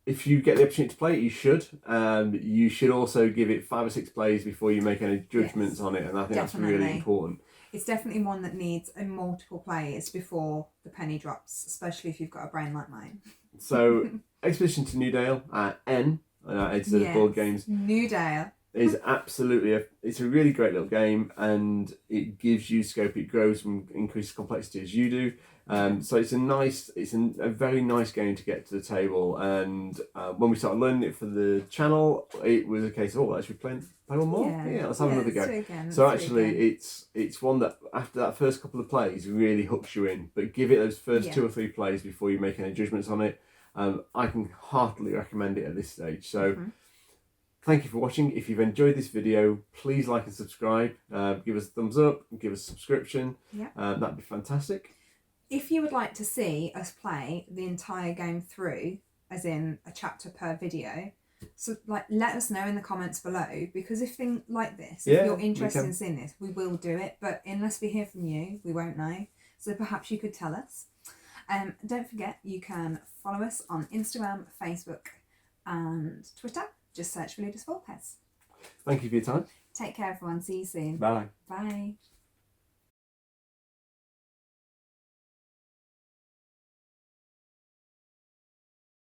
if you get the opportunity to play it, you should. You should also give it 5 or 6 plays before you make any judgments on it, and I think that's really important. It's definitely one that needs multiple plays before the penny drops, especially if you've got a brain like mine. So, Expedition to Newdale, N, edited of board games. Newdale. Is absolutely it's a really great little game, and it gives you scope. It grows from increased complexity as you do. So it's a very nice game to get to the table. And when we started learning it for the channel, it was a case of let's play one more. Yeah, let's have another go. So actually, it's one that after that first couple of plays really hooks you in. But give it those first 2 or 3 plays before you make any judgments on it. I can heartily recommend it at this stage. So. Thank you for watching. If you've enjoyed this video, please like and subscribe. Give us a thumbs up, give us a subscription. Yeah. That'd be fantastic. If you would like to see us play the entire game through, as in a chapter per video, so let us know in the comments below, because if things like this, if you're interested in seeing this, we will do it. But unless we hear from you, we won't know. So perhaps you could tell us. Don't forget, you can follow us on Instagram, Facebook, and Twitter. Just search for Ludus Vulpes. Thank you for your time. Take care, everyone. See you soon. Bye. Bye.